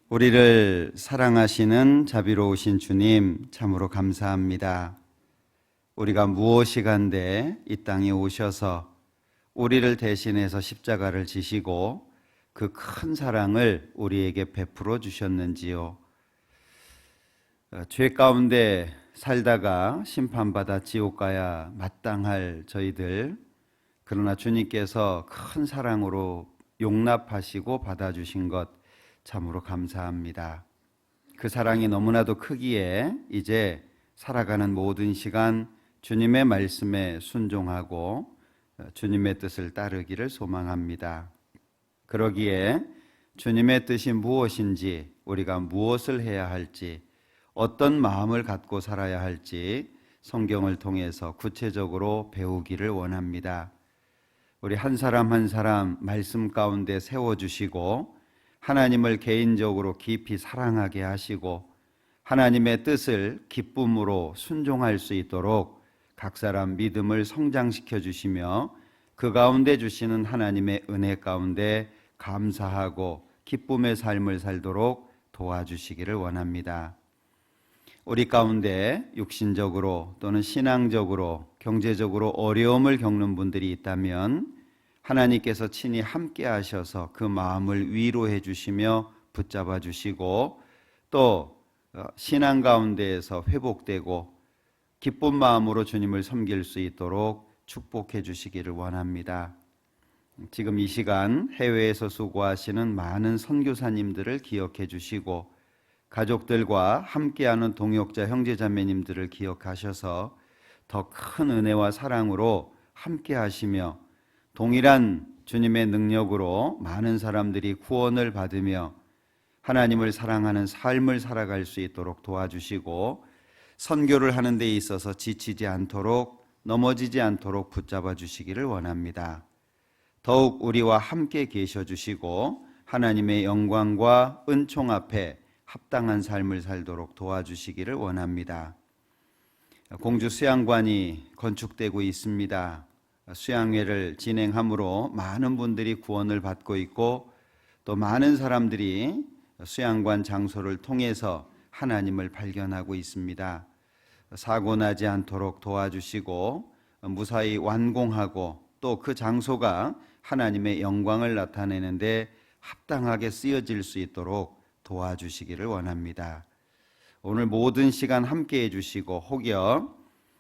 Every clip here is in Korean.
우리를 사랑하시는 자비로우신 주님, 참으로 감사합니다. 우리가 무엇이간데 이 땅에 오셔서 우리를 대신해서 십자가를 지시고 그 큰 사랑을 우리에게 베풀어 주셨는지요. 죄 가운데 살다가 심판받아 지옥 가야 마땅할 저희들, 그러나 주님께서 큰 사랑으로 용납하시고 받아주신 것 참으로 감사합니다. 그 사랑이 너무나도 크기에 이제 살아가는 모든 시간 주님의 말씀에 순종하고 주님의 뜻을 따르기를 소망합니다. 그러기에 주님의 뜻이 무엇인지, 우리가 무엇을 해야 할지, 어떤 마음을 갖고 살아야 할지 성경을 통해서 구체적으로 배우기를 원합니다. 우리 한 사람 한 사람 말씀 가운데 세워주시고 하나님을 개인적으로 깊이 사랑하게 하시고 하나님의 뜻을 기쁨으로 순종할 수 있도록 각 사람 믿음을 성장시켜 주시며 그 가운데 주시는 하나님의 은혜 가운데 감사하고 기쁨의 삶을 살도록 도와주시기를 원합니다. 우리 가운데 육신적으로 또는 신앙적으로 경제적으로 어려움을 겪는 분들이 있다면 하나님께서 친히 함께 하셔서 그 마음을 위로해 주시며 붙잡아 주시고 또 신앙 가운데에서 회복되고 기쁜 마음으로 주님을 섬길 수 있도록 축복해 주시기를 원합니다. 지금 이 시간 해외에서 수고하시는 많은 선교사님들을 기억해 주시고 가족들과 함께하는 동역자 형제자매님들을 기억하셔서 더 큰 은혜와 사랑으로 함께 하시며 동일한 주님의 능력으로 많은 사람들이 구원을 받으며 하나님을 사랑하는 삶을 살아갈 수 있도록 도와주시고 선교를 하는 데 있어서 지치지 않도록 넘어지지 않도록 붙잡아 주시기를 원합니다. 더욱 우리와 함께 계셔 주시고 하나님의 영광과 은총 앞에 합당한 삶을 살도록 도와주시기를 원합니다. 공주 수양관이 건축되고 있습니다. 수양회를 진행함으로 많은 분들이 구원을 받고 있고 또 많은 사람들이 수양관 장소를 통해서 하나님을 발견하고 있습니다. 사고 나지 않도록 도와주시고 무사히 완공하고 또 그 장소가 하나님의 영광을 나타내는데 합당하게 쓰여질 수 있도록 도와주시기를 원합니다. 오늘 모든 시간 함께 해주시고 혹여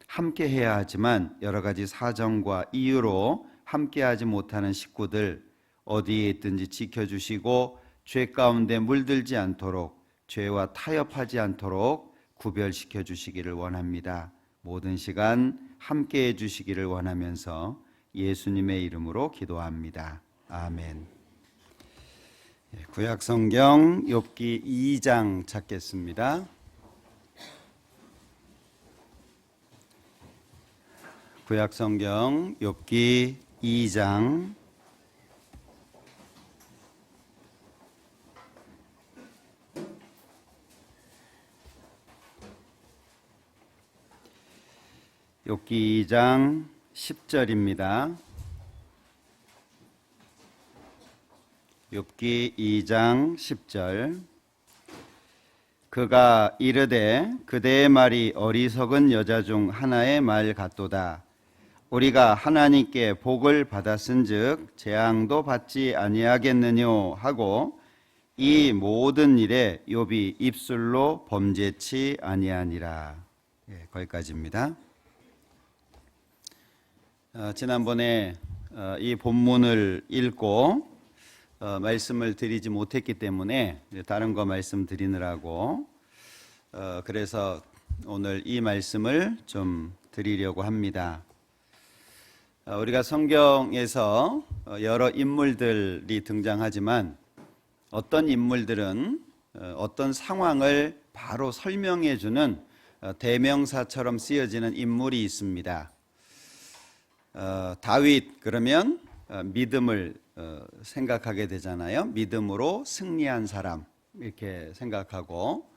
함께 해야 하지만 여러 가지 사정과 이유로 함께하지 못하는 식구들 어디에 있든지 지켜주시고 죄 가운데 물들지 않도록 죄와 타협하지 않도록 구별시켜 주시기를 원합니다. 모든 시간 함께 해주시기를 원하면서 예수님의 이름으로 기도합니다. 아멘. 구약성경 욥기 2장 찾겠습니다. 구약성경 욥기 2장 10절입니다. 욥기 2장 10절. 그가 이르되 그대의 말이 어리석은 여자 중 하나의 말 같도다. 우리가 하나님께 복을 받았은즉 재앙도 받지 아니하겠느뇨 하고 이 모든 일에 욥이 입술로 범죄치 아니하니라. 거기까지입니다. 지난번에 이 본문을 읽고 말씀을 드리지 못했기 때문에 다른 거 말씀드리느라고 그래서 오늘 이 말씀을 좀 드리려고 합니다. 우리가 성경에서 여러 인물들이 등장하지만 어떤 인물들은 어떤 상황을 바로 설명해 주는 대명사처럼 쓰여지는 인물이 있습니다. 다윗 그러면 믿음을 생각하게 되잖아요. 믿음으로 승리한 사람 이렇게 생각하고,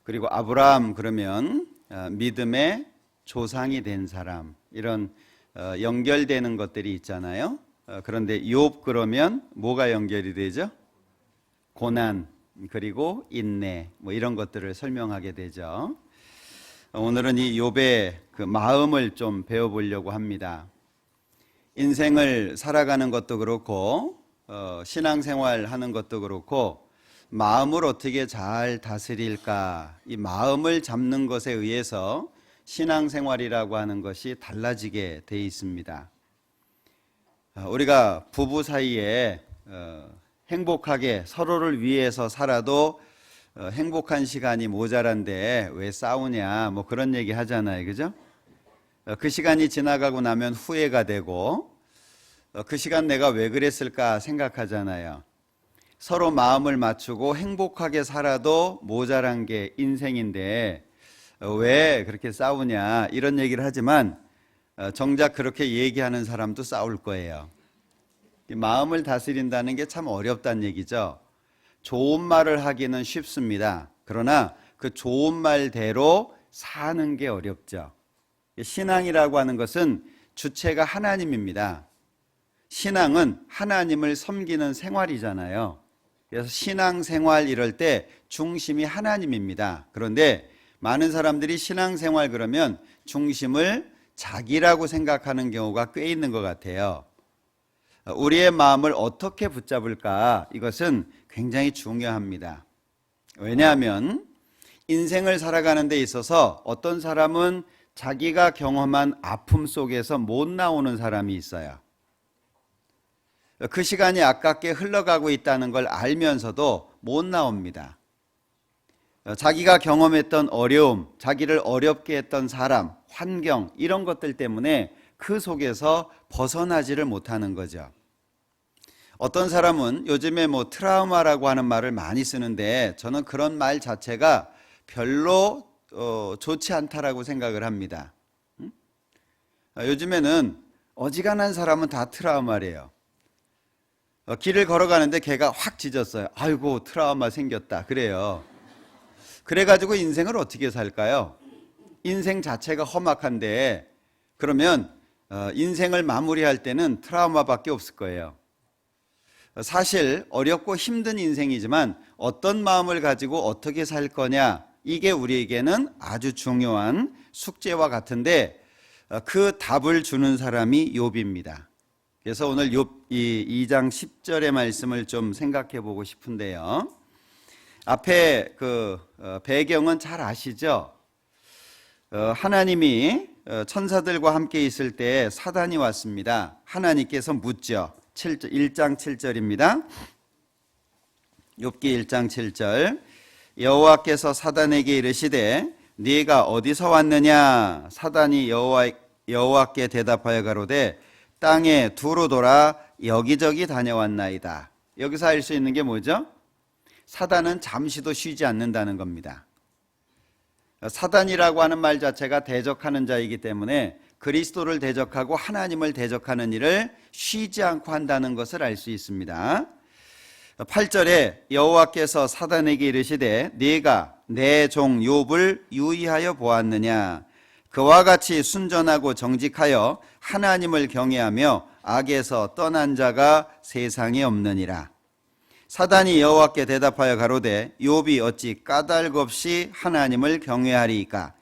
그리고 아브라함 그러면 믿음의 조상이 된 사람, 이런 연결되는 것들이 있잖아요. 그런데 욥 그러면 뭐가 연결이 되죠? 고난, 그리고 인내 뭐 이런 것들을 설명하게 되죠. 오늘은 이 욥의 그 마음을 좀 배워보려고 합니다. 인생을 살아가는 것도 그렇고 신앙생활 하는 것도 그렇고 마음을 어떻게 잘 다스릴까, 이 마음을 잡는 것에 의해서 신앙생활이라고 하는 것이 달라지게 돼 있습니다. 우리가 부부 사이에 행복하게 서로를 위해서 살아도 행복한 시간이 모자란데 왜 싸우냐 뭐 그런 얘기 하잖아요, 그죠? 그 시간이 지나가고 나면 후회가 되고 그 시간 내가 왜 그랬을까 생각하잖아요. 서로 마음을 맞추고 행복하게 살아도 모자란 게 인생인데 왜 그렇게 싸우냐 이런 얘기를 하지만 정작 그렇게 얘기하는 사람도 싸울 거예요. 마음을 다스린다는 게 참 어렵다는 얘기죠. 좋은 말을 하기는 쉽습니다. 그러나 그 좋은 말대로 사는 게 어렵죠. 신앙이라고 하는 것은 주체가 하나님입니다. 신앙은 하나님을 섬기는 생활이잖아요. 그래서 신앙생활 이럴 때 중심이 하나님입니다. 그런데 많은 사람들이 신앙생활 그러면 중심을 자기라고 생각하는 경우가 꽤 있는 것 같아요. 우리의 마음을 어떻게 붙잡을까? 이것은 굉장히 중요합니다. 왜냐하면 인생을 살아가는 데 있어서 어떤 사람은 자기가 경험한 아픔 속에서 못 나오는 사람이 있어요. 그 시간이 아깝게 흘러가고 있다는 걸 알면서도 못 나옵니다. 자기가 경험했던 어려움, 자기를 어렵게 했던 사람, 환경 이런 것들 때문에 그 속에서 벗어나지를 못하는 거죠. 어떤 사람은 요즘에 뭐 트라우마라고 하는 말을 많이 쓰는데 저는 그런 말 자체가 별로 좋지 않다라고 생각을 합니다. 요즘에는 어지간한 사람은 다 트라우마래요. 길을 걸어가는데 개가 확 짖었어요. 아이고 트라우마 생겼다 그래요. 그래가지고 인생을 어떻게 살까요? 인생 자체가 험악한데 그러면 인생을 마무리할 때는 트라우마밖에 없을 거예요. 사실 어렵고 힘든 인생이지만 어떤 마음을 가지고 어떻게 살 거냐 이게 우리에게는 아주 중요한 숙제와 같은데 그 답을 주는 사람이 욥입니다. 그래서 오늘 욥 2장 10절의 말씀을 좀 생각해 보고 싶은데요. 앞에 그 배경은 잘 아시죠? 하나님이 천사들과 함께 있을 때 사단이 왔습니다. 하나님께서 묻죠. 1장 7절입니다. 욥기 1장 7절. 여호와께서 사단에게 이르시되 네가 어디서 왔느냐? 사단이 여호와께 대답하여 가로되 땅에 두루 돌아 여기저기 다녀왔나이다. 여기서 알 수 있는 게 뭐죠? 사단은 잠시도 쉬지 않는다는 겁니다. 사단이라고 하는 말 자체가 대적하는 자이기 때문에 그리스도를 대적하고 하나님을 대적하는 일을 쉬지 않고 한다는 것을 알 수 있습니다. 8절에 여호와께서 사단에게 이르시되 네가 내 종 욥을 유의하여 보았느냐? 그와 같이 순전하고 정직하여 하나님을 경외하며 악에서 떠난 자가 세상에 없느니라. 사단이 여호와께 대답하여 가로되 욥이 어찌 까닭없이 하나님을 경외하리이까?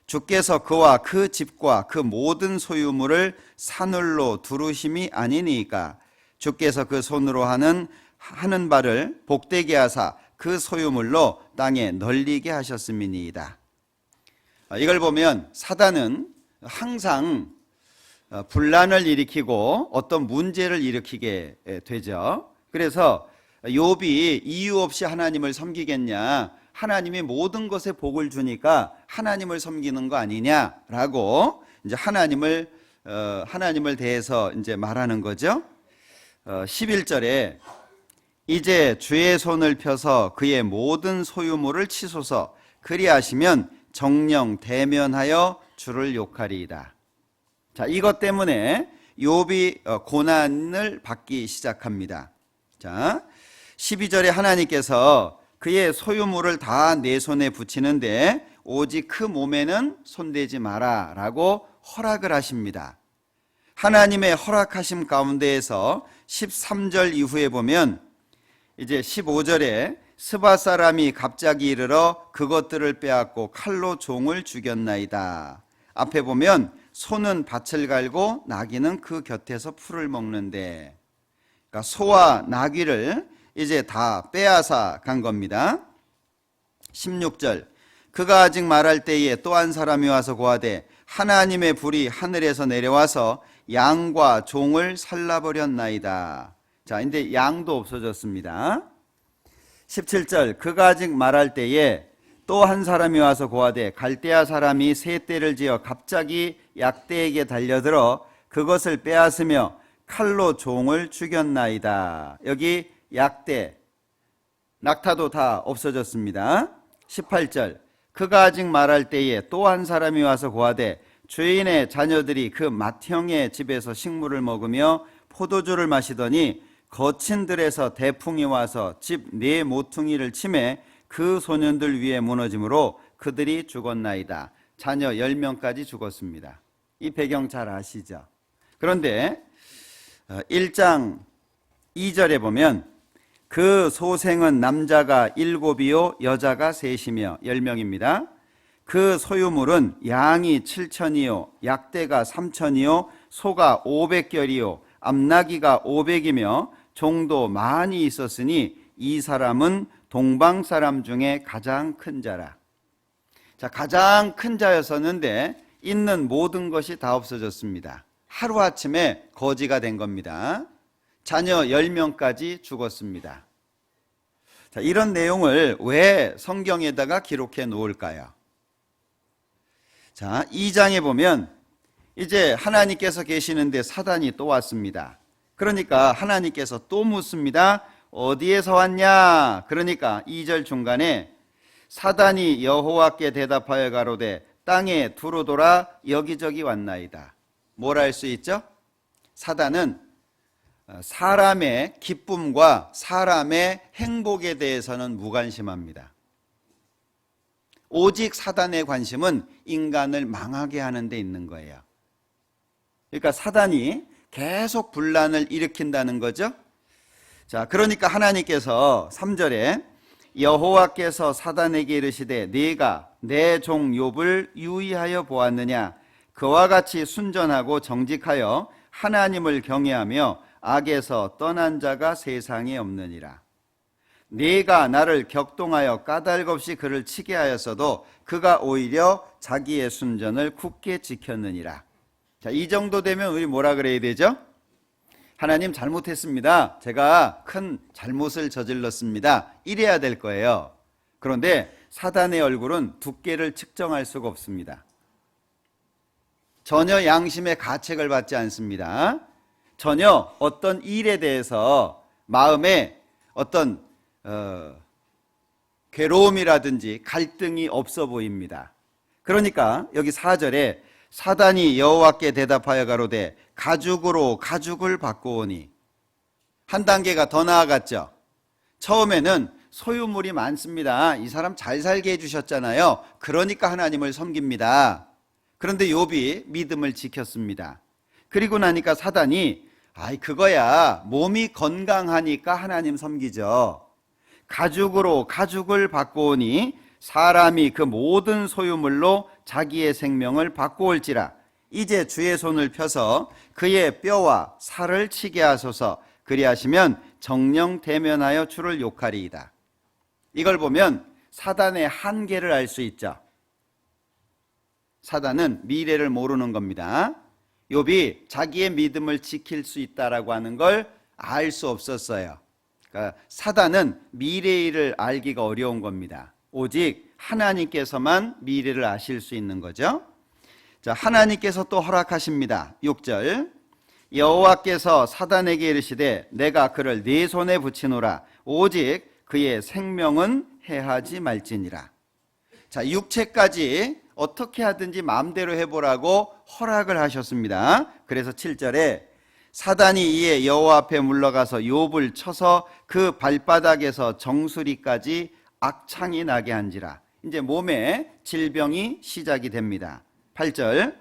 주께서 그와 그 집과 그 모든 소유물을 사늘로 두르심이 아니니까? 주께서 그 손으로 하는 바를 복되게 하사 그 소유물로 땅에 널리게 하셨음이니이다. 이걸 보면 사단은 항상 분란을 일으키고 어떤 문제를 일으키게 되죠. 그래서 욥이 이유 없이 하나님을 섬기겠냐? 하나님이 모든 것에 복을 주니까 하나님을 섬기는 거 아니냐라고 이제 하나님을 대해서 이제 말하는 거죠. 11절에 이제 주의 손을 펴서 그의 모든 소유물을 치소서 그리하시면 정령 대면하여 주를 욕하리이다. 자, 이것 때문에 욥이 고난을 받기 시작합니다. 자, 12절에 하나님께서 그의 소유물을 다 내 손에 붙이는데 오직 그 몸에는 손대지 마라 라고 허락을 하십니다. 하나님의 허락하심 가운데에서 13절 이후에 보면 이제 15절에 스바 사람이 갑자기 이르러 그것들을 빼앗고 칼로 종을 죽였나이다. 앞에 보면 소는 밭을 갈고 나귀는 그 곁에서 풀을 먹는데, 그러니까 소와 나귀를 이제 다 빼앗아 간 겁니다. 16절, 그가 아직 말할 때에 또 한 사람이 와서 고하되 하나님의 불이 하늘에서 내려와서 양과 종을 살라버렸나이다. 자, 이제 양도 없어졌습니다. 17절, 그가 아직 말할 때에 또 한 사람이 와서 고하되 갈대아 사람이 새 떼를 지어 갑자기 약대에게 달려들어 그것을 빼앗으며 칼로 종을 죽였나이다. 여기 약대, 낙타도 다 없어졌습니다. 18절, 그가 아직 말할 때에 또 한 사람이 와서 고하되 주인의 자녀들이 그 맏형의 집에서 식물을 먹으며 포도주를 마시더니 거친 들에서 대풍이 와서 집 네 모퉁이를 치매 그 소년들 위에 무너짐으로 그들이 죽었나이다. 자녀 10명까지 죽었습니다. 이 배경 잘 아시죠? 그런데 1장 2절에 보면 그 소생은 남자가 7이요 여자가 3이며 10명입니다. 그 소유물은 양이 7,000이요 약대가 3,000이요 소가 500결이요 암나귀가 500이며 종도 많이 있었으니 이 사람은 동방 사람 중에 가장 큰 자라. 자, 가장 큰 자였었는데 있는 모든 것이 다 없어졌습니다. 하루아침에 거지가 된 겁니다. 자녀 10명까지 죽었습니다. 자, 이런 내용을 왜 성경에다가 기록해 놓을까요? 자, 2장에 보면 이제 하나님께서 계시는데 사단이 또 왔습니다. 그러니까 하나님께서 또 묻습니다. 어디에서 왔냐? 그러니까 2절 중간에 사단이 여호와께 대답하여 가로되 땅에 두루 돌아 여기저기 왔나이다. 뭘 할 수 있죠? 사단은 사람의 기쁨과 사람의 행복에 대해서는 무관심합니다. 오직 사단의 관심은 인간을 망하게 하는 데 있는 거예요. 그러니까 사단이 계속 분란을 일으킨다는 거죠. 자, 그러니까 하나님께서 3절에 여호와께서 사단에게 이르시되 네가 내 종 욥을 유의하여 보았느냐? 그와 같이 순전하고 정직하여 하나님을 경외하며 악에서 떠난 자가 세상에 없느니라. 네가 나를 격동하여 까닭없이 그를 치게 하였어도 그가 오히려 자기의 순전을 굳게 지켰느니라. 자, 이 정도 되면 우리 뭐라 그래야 되죠? 하나님 잘못했습니다. 제가 큰 잘못을 저질렀습니다. 이래야 될 거예요. 그런데 사단의 얼굴은 두께를 측정할 수가 없습니다. 전혀 양심의 가책을 받지 않습니다. 전혀 어떤 일에 대해서 마음에 어떤 괴로움이라든지 갈등이 없어 보입니다. 그러니까 여기 4절에 사단이 여호와께 대답하여 가로되 가죽으로 가죽을 바꾸오니, 한 단계가 더 나아갔죠. 처음에는 소유물이 많습니다. 이 사람 잘 살게 해주셨잖아요. 그러니까 하나님을 섬깁니다. 그런데 욥이 믿음을 지켰습니다. 그리고 나니까 사단이 아이 그거야 몸이 건강하니까 하나님 섬기죠. 가죽으로 가죽을 바꾸오니 사람이 그 모든 소유물로 자기의 생명을 바꾸올지라. 이제 주의 손을 펴서 그의 뼈와 살을 치게 하소서. 그리하시면 정령 대면하여 주를 욕하리이다. 이걸 보면 사단의 한계를 알 수 있죠. 사단은 미래를 모르는 겁니다. 욥이 자기의 믿음을 지킬 수 있다라고 하는 걸 알 수 없었어요. 그러니까 사단은 미래의 일을 알기가 어려운 겁니다. 오직 하나님께서만 미래를 아실 수 있는 거죠. 자, 하나님께서 또 허락하십니다. 6절, 여호와께서 사단에게 이르시되 내가 그를 네 손에 붙이노라. 오직 그의 생명은 해하지 말지니라. 자, 육체까지 어떻게 하든지 마음대로 해보라고 허락을 하셨습니다. 그래서 7절에 사단이 이에 여호와 앞에 물러가서 욥을 쳐서 그 발바닥에서 정수리까지 악창이 나게 한지라. 이제 몸에 질병이 시작이 됩니다. 8절,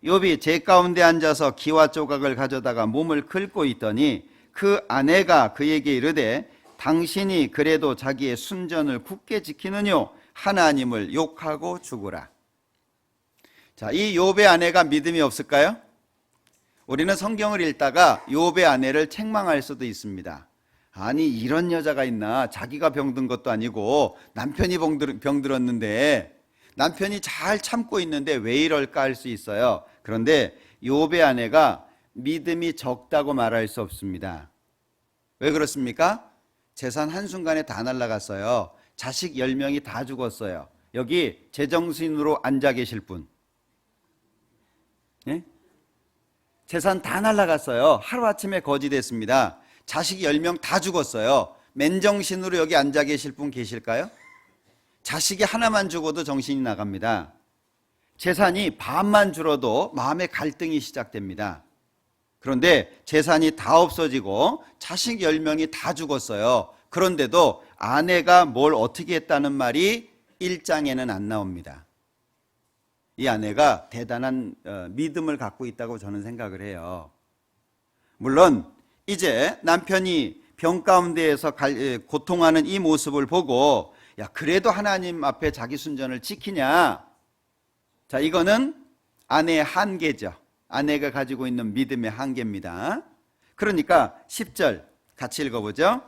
욥이 제 가운데 앉아서 기와 조각을 가져다가 몸을 긁고 있더니 그 아내가 그에게 이르되 당신이 그래도 자기의 순전을 굳게 지키느뇨 하나님을 욕하고 죽으라. 자, 이 욥의 아내가 믿음이 없을까요? 우리는 성경을 읽다가 욥의 아내를 책망할 수도 있습니다. 아니 이런 여자가 있나? 자기가 병든 것도 아니고 남편이 병들었는데 남편이 잘 참고 있는데 왜 이럴까 할 수 있어요. 그런데 욥의 아내가 믿음이 적다고 말할 수 없습니다. 왜 그렇습니까? 재산 한순간에 다 날아갔어요. 자식 10명이 다 죽었어요. 여기 제정신으로 앉아 계실 분, 예? 재산 다 날아갔어요. 하루아침에 거지 됐습니다. 자식 10명 다 죽었어요. 맨정신으로 여기 앉아 계실 분 계실까요? 자식이 하나만 죽어도 정신이 나갑니다. 재산이 반만 줄어도 마음의 갈등이 시작됩니다. 그런데 재산이 다 없어지고 자식 10명이 다 죽었어요. 그런데도 아내가 뭘 어떻게 했다는 말이 1장에는 안 나옵니다. 이 아내가 대단한 믿음을 갖고 있다고 저는 생각을 해요. 물론 이제 남편이 병 가운데에서 고통하는 이 모습을 보고 야 그래도 하나님 앞에 자기 순전을 지키냐, 자 이거는 아내의 한계죠. 아내가 가지고 있는 믿음의 한계입니다. 그러니까 10절 같이 읽어보죠.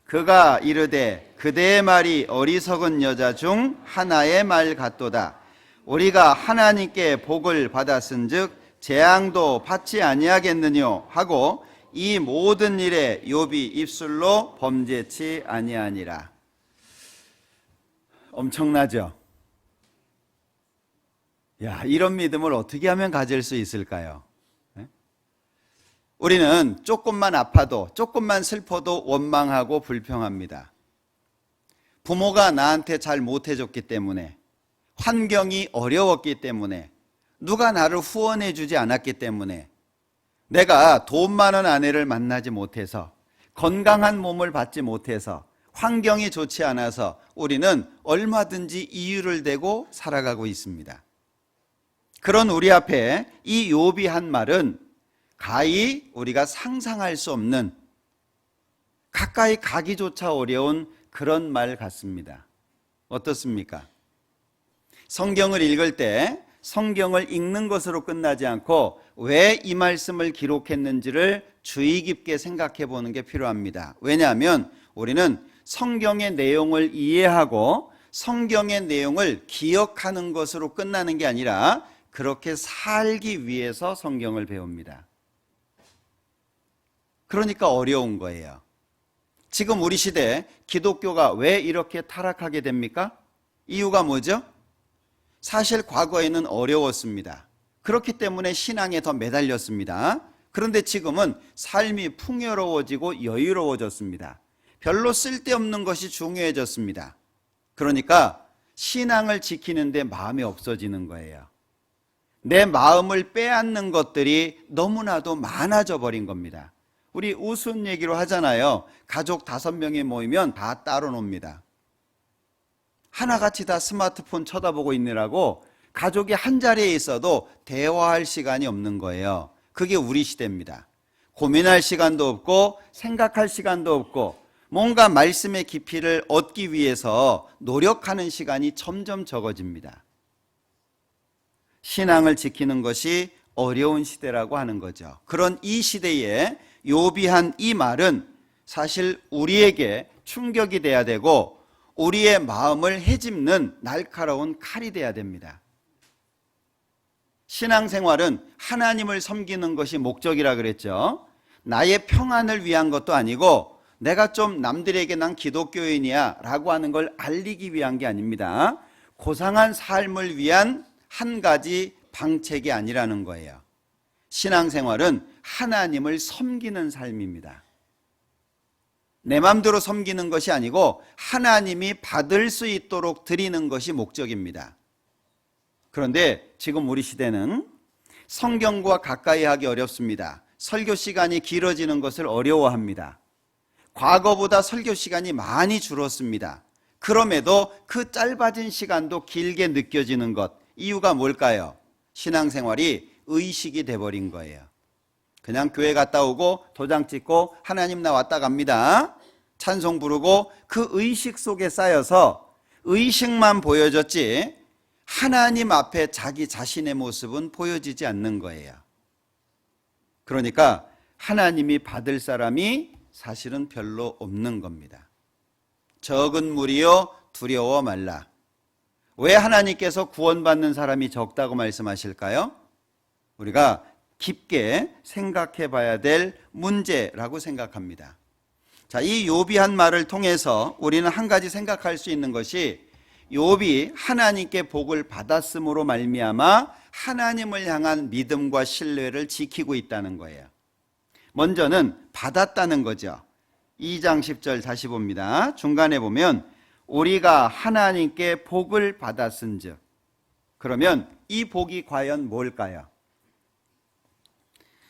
그가 이르되 그대의 말이 어리석은 여자 중 하나의 말 같도다. 우리가 하나님께 복을 받았은즉 재앙도 받지 아니하겠느뇨 하고 이 모든 일에 욥이 입술로 범죄치 아니하니라. 엄청나죠? 야, 이런 믿음을 어떻게 하면 가질 수 있을까요? 우리는 조금만 아파도 조금만 슬퍼도 원망하고 불평합니다. 부모가 나한테 잘 못해줬기 때문에, 환경이 어려웠기 때문에, 누가 나를 후원해 주지 않았기 때문에, 내가 돈 많은 아내를 만나지 못해서, 건강한 몸을 받지 못해서, 환경이 좋지 않아서 우리는 얼마든지 이유를 대고 살아가고 있습니다. 그런 우리 앞에 이 욥이 한 말은 가히 우리가 상상할 수 없는, 가까이 가기조차 어려운 그런 말 같습니다. 어떻습니까? 성경을 읽을 때 성경을 읽는 것으로 끝나지 않고 왜 이 말씀을 기록했는지를 주의 깊게 생각해 보는 게 필요합니다. 왜냐하면 우리는 성경의 내용을 이해하고 성경의 내용을 기억하는 것으로 끝나는 게 아니라 그렇게 살기 위해서 성경을 배웁니다. 그러니까 어려운 거예요. 지금 우리 시대에 기독교가 왜 이렇게 타락하게 됩니까? 이유가 뭐죠? 사실 과거에는 어려웠습니다. 그렇기 때문에 신앙에 더 매달렸습니다. 그런데 지금은 삶이 풍요로워지고 여유로워졌습니다. 별로 쓸데없는 것이 중요해졌습니다. 그러니까 신앙을 지키는데 마음이 없어지는 거예요. 내 마음을 빼앗는 것들이 너무나도 많아져 버린 겁니다. 우리 우스운 얘기로 하잖아요. 가족 5명이 모이면 다 따로 놉니다. 하나같이 다 스마트폰 쳐다보고 있느라고 가족이 한 자리에 있어도 대화할 시간이 없는 거예요. 그게 우리 시대입니다. 고민할 시간도 없고 생각할 시간도 없고 뭔가 말씀의 깊이를 얻기 위해서 노력하는 시간이 점점 적어집니다. 신앙을 지키는 것이 어려운 시대라고 하는 거죠. 그런 이 시대에 욥이 한 이 말은 사실 우리에게 충격이 돼야 되고 우리의 마음을 헤집는 날카로운 칼이 돼야 됩니다. 신앙생활은 하나님을 섬기는 것이 목적이라 그랬죠. 나의 평안을 위한 것도 아니고 내가 좀 남들에게 난 기독교인이야 라고 하는 걸 알리기 위한 게 아닙니다. 고상한 삶을 위한 한 가지 방책이 아니라는 거예요. 신앙생활은 하나님을 섬기는 삶입니다. 내 맘대로 섬기는 것이 아니고 하나님이 받을 수 있도록 드리는 것이 목적입니다. 그런데 지금 우리 시대는 성경과 가까이 하기 어렵습니다. 설교 시간이 길어지는 것을 어려워합니다. 과거보다 설교 시간이 많이 줄었습니다. 그럼에도 그 짧아진 시간도 길게 느껴지는 것, 이유가 뭘까요? 신앙생활이 의식이 돼버린 거예요. 그냥 교회 갔다 오고 도장 찍고 하나님 나 왔다 갑니다. 찬송 부르고 그 의식 속에 쌓여서 의식만 보여졌지 하나님 앞에 자기 자신의 모습은 보여지지 않는 거예요. 그러니까 하나님이 받을 사람이 사실은 별로 없는 겁니다. 적은 무리여 두려워 말라. 왜 하나님께서 구원받는 사람이 적다고 말씀하실까요? 우리가 깊게 생각해 봐야 될 문제라고 생각합니다. 자, 이 욥이 한 말을 통해서 우리는 한 가지 생각할 수 있는 것이 욥이 하나님께 복을 받았음으로 말미암아 하나님을 향한 믿음과 신뢰를 지키고 있다는 거예요. 먼저는 받았다는 거죠. 2장 10절 다시 봅니다. 중간에 보면 우리가 하나님께 복을 받았은즉, 그러면 이 복이 과연 뭘까요?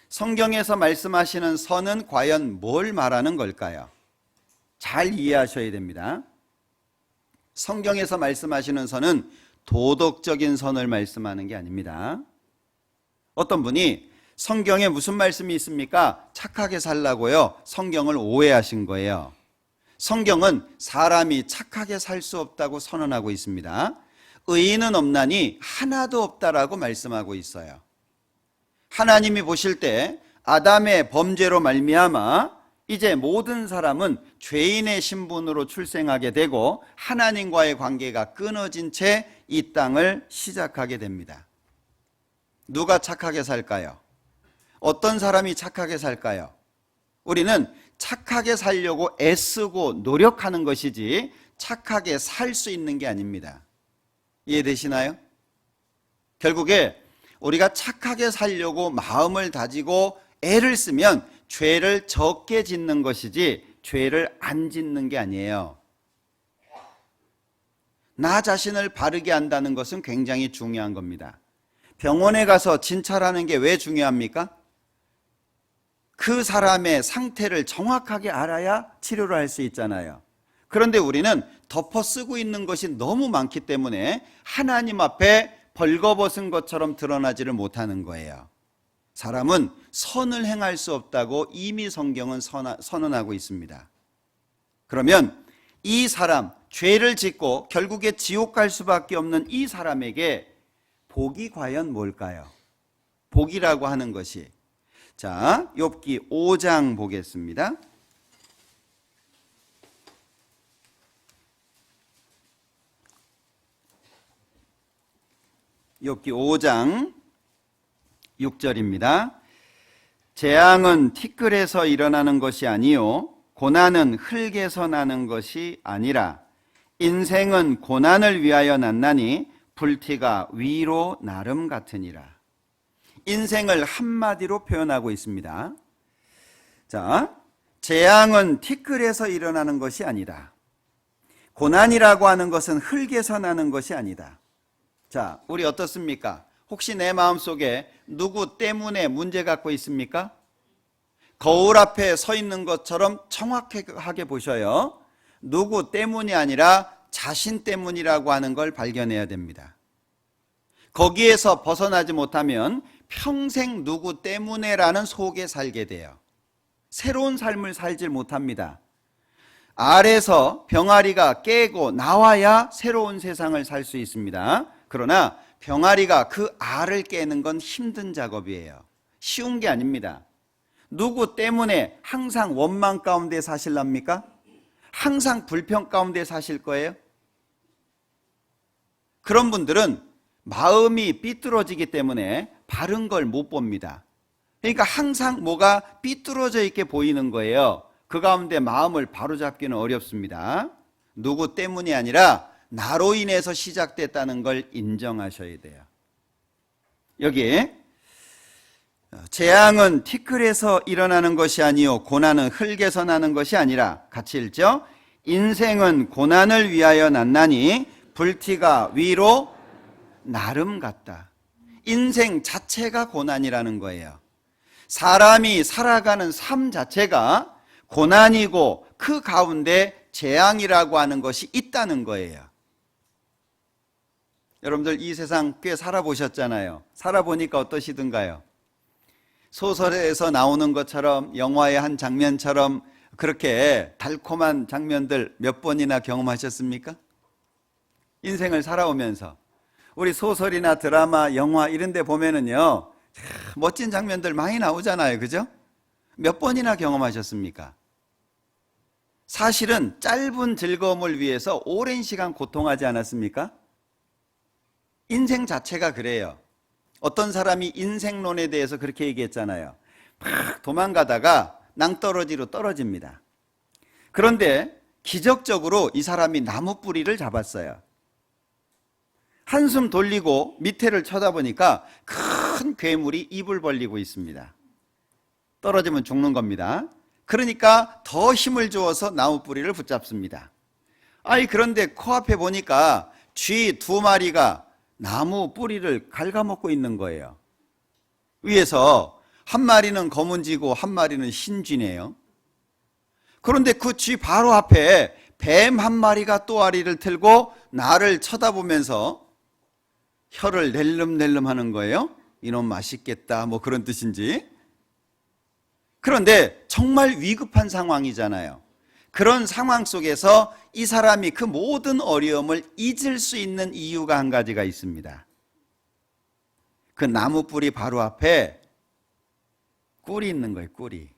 성경에서 말씀하시는 선은 과연 뭘 말하는 걸까요? 잘 이해하셔야 됩니다. 성경에서 말씀하시는 선은 도덕적인 선을 말씀하는 게 아닙니다. 어떤 분이 성경에 무슨 말씀이 있습니까? 착하게 살라고요. 성경을 오해하신 거예요. 성경은 사람이 착하게 살 수 없다고 선언하고 있습니다. 의인은 없나니 하나도 없다라고 말씀하고 있어요. 하나님이 보실 때 아담의 범죄로 말미암아 이제 모든 사람은 죄인의 신분으로 출생하게 되고 하나님과의 관계가 끊어진 채 이 땅을 시작하게 됩니다. 누가 착하게 살까요? 어떤 사람이 착하게 살까요? 우리는 착하게 살려고 애쓰고 노력하는 것이지 착하게 살 수 있는 게 아닙니다. 이해되시나요? 결국에 우리가 착하게 살려고 마음을 다지고 애를 쓰면 죄를 적게 짓는 것이지 죄를 안 짓는 게 아니에요. 나 자신을 바르게 한다는 것은 굉장히 중요한 겁니다. 병원에 가서 진찰하는 게 왜 중요합니까? 그 사람의 상태를 정확하게 알아야 치료를 할 수 있잖아요. 그런데 우리는 덮어 쓰고 있는 것이 너무 많기 때문에 하나님 앞에 벌거벗은 것처럼 드러나지를 못하는 거예요. 사람은 선을 행할 수 없다고 이미 성경은 선언하고 있습니다. 그러면 이 사람, 죄를 짓고 결국에 지옥 갈 수밖에 없는 이 사람에게 복이 과연 뭘까요? 복이라고 하는 것이, 자, 욥기 5장 보겠습니다. 욥기 5장 6절입니다. 재앙은 티끌에서 일어나는 것이 아니요 고난은 흙에서 나는 것이 아니라 인생은 고난을 위하여 났나니 불티가 위로 나름 같으니라. 인생을 한마디로 표현하고 있습니다. 자, 재앙은 티끌에서 일어나는 것이 아니다. 고난이라고 하는 것은 흙에서 나는 것이 아니다. 자, 우리 어떻습니까? 혹시 내 마음속에 누구 때문에 문제 갖고 있습니까? 거울 앞에 서 있는 것처럼 정확하게 보셔요. 누구 때문이 아니라 자신 때문이라고 하는 걸 발견해야 됩니다. 거기에서 벗어나지 못하면 평생 누구 때문에라는 속에 살게 돼요. 새로운 삶을 살질 못합니다. 알에서 병아리가 깨고 나와야 새로운 세상을 살 수 있습니다. 그러나 병아리가 그 알을 깨는 건 힘든 작업이에요. 쉬운 게 아닙니다. 누구 때문에 항상 원망 가운데 사실랍니까? 항상 불평 가운데 사실 거예요? 그런 분들은 마음이 삐뚤어지기 때문에 바른 걸 못 봅니다. 그러니까 항상 뭐가 삐뚤어져 있게 보이는 거예요. 그 가운데 마음을 바로잡기는 어렵습니다. 누구 때문이 아니라 나로 인해서 시작됐다는 걸 인정하셔야 돼요. 여기 재앙은 티끌에서 일어나는 것이 아니요 고난은 흙에서 나는 것이 아니라, 같이 읽죠. 인생은 고난을 위하여 났나니 불티가 위로 나름 같다. 인생 자체가 고난이라는 거예요. 사람이 살아가는 삶 자체가 고난이고 그 가운데 재앙이라고 하는 것이 있다는 거예요. 여러분들 이 세상 꽤 살아보셨잖아요. 살아보니까 어떠시든가요? 소설에서 나오는 것처럼, 영화의 한 장면처럼 그렇게 달콤한 장면들 몇 번이나 경험하셨습니까? 인생을 살아오면서 우리 소설이나 드라마, 영화 이런 데 보면은요, 멋진 장면들 많이 나오잖아요. 그죠? 몇 번이나 경험하셨습니까? 사실은 짧은 즐거움을 위해서 오랜 시간 고통하지 않았습니까? 인생 자체가 그래요. 어떤 사람이 인생론에 대해서 그렇게 얘기했잖아요. 막 도망가다가 낭떠러지로 떨어집니다. 그런데 기적적으로 이 사람이 나무 뿌리를 잡았어요. 한숨 돌리고 밑에를 쳐다보니까 큰 괴물이 입을 벌리고 있습니다. 떨어지면 죽는 겁니다. 그러니까 더 힘을 주어서 나무 뿌리를 붙잡습니다. 그런데 코앞에 보니까 쥐 2마리가 나무 뿌리를 갉아먹고 있는 거예요. 위에서 한 마리는 검은 쥐고 한 마리는 흰 쥐네요. 그런데 그 쥐 바로 앞에 뱀 한 마리가 또아리를 틀고 나를 쳐다보면서 혀를 낼름낼름 하는 거예요. 이놈 맛있겠다, 뭐 그런 뜻인지. 그런데 정말 위급한 상황이잖아요. 그런 상황 속에서 이 사람이 그 모든 어려움을 잊을 수 있는 이유가 한 가지가 있습니다. 그 나무 뿌리 바로 앞에 꿀이 있는 거예요. 꿀이.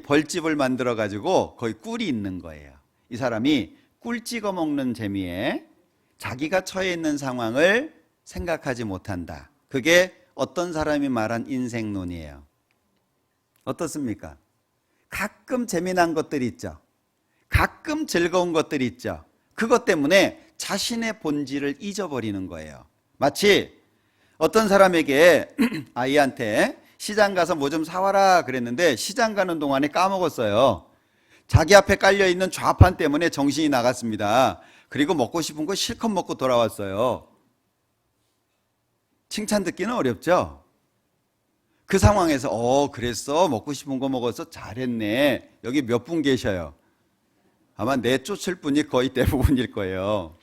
벌집을 만들어 가지고 거기 꿀이 있는 거예요. 이 사람이 꿀 찍어 먹는 재미에 자기가 처해 있는 상황을 생각하지 못한다. 그게 어떤 사람이 말한 인생론이에요. 어떻습니까? 가끔 재미난 것들이 있죠. 가끔 즐거운 것들이 있죠. 그것 때문에 자신의 본질을 잊어버리는 거예요. 마치 어떤 사람에게 아이한테 시장 가서 뭐 좀 사와라 그랬는데 시장 가는 동안에 까먹었어요. 자기 앞에 깔려있는 좌판 때문에 정신이 나갔습니다. 그리고 먹고 싶은 거 실컷 먹고 돌아왔어요. 칭찬 듣기는 어렵죠? 그 상황에서 그랬어? 먹고 싶은 거 먹어서 잘했네. 여기 몇 분 계셔요? 아마 내쫓을 분이 거의 대부분일 거예요.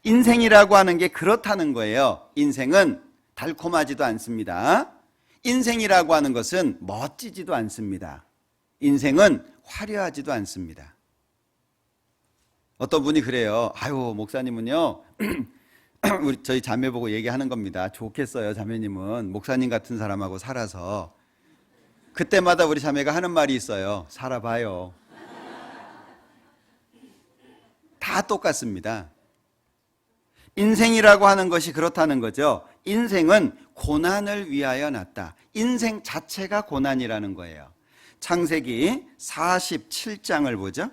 인생이라고 하는 게 그렇다는 거예요. 인생은 달콤하지도 않습니다. 인생이라고 하는 것은 멋지지도 않습니다. 인생은 화려하지도 않습니다. 어떤 분이 그래요. 목사님은요 저희 자매 보고 얘기하는 겁니다. 좋겠어요. 자매님은 목사님 같은 사람하고 살아서. 그때마다 우리 자매가 하는 말이 있어요. 살아봐요. 다 똑같습니다. 인생이라고 하는 것이 그렇다는 거죠. 인생은 고난을 위하여 났다. 인생 자체가 고난이라는 거예요. 창세기 47장을 보죠.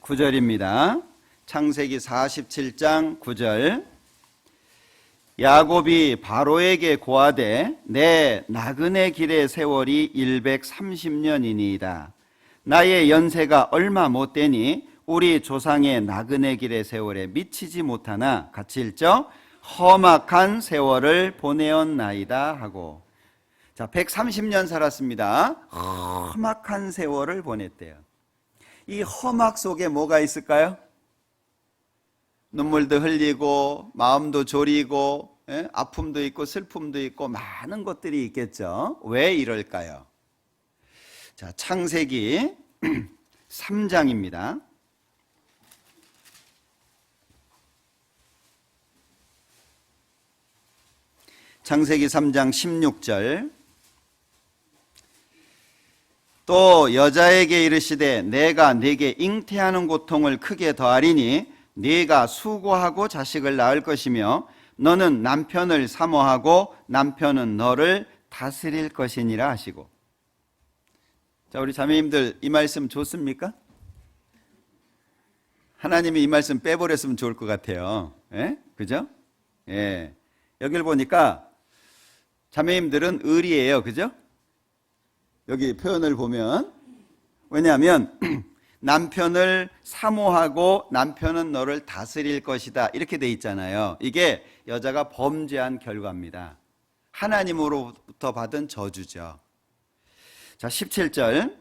(9절입니다) 창세기 47장 9절. 야곱이 바로에게 고하되 내 나그네 길의 세월이 130년이니이다. 나의 연세가 얼마 못되니 우리 조상의 나그네 길의 세월에 미치지 못하나 같이 읽죠. 험악한 세월을 보내었나이다 하고. 자, 130년 살았습니다. 험악한 세월을 보냈대요. 이 험악 속에 뭐가 있을까요? 눈물도 흘리고 마음도 졸이고 아픔도 있고 슬픔도 있고 많은 것들이 있겠죠. 왜 이럴까요? 자, 창세기 3장입니다. 창세기 3장 16절. 또 여자에게 이르시되 내가 네게 잉태하는 고통을 크게 더하리니 네가 수고하고 자식을 낳을 것이며 너는 남편을 사모하고 남편은 너를 다스릴 것이니라 하시고. 자, 우리 자매님들 이 말씀 좋습니까? 하나님이 이 말씀 빼버렸으면 좋을 것 같아요. 그죠? 여기를 보니까 자매님들은 을이에요. 그죠? 여기 표현을 보면, 왜냐하면 남편을 사모하고 남편은 너를 다스릴 것이다 이렇게 돼 있잖아요. 이게 여자가 범죄한 결과입니다. 하나님으로부터 받은 저주죠. 자, 17절.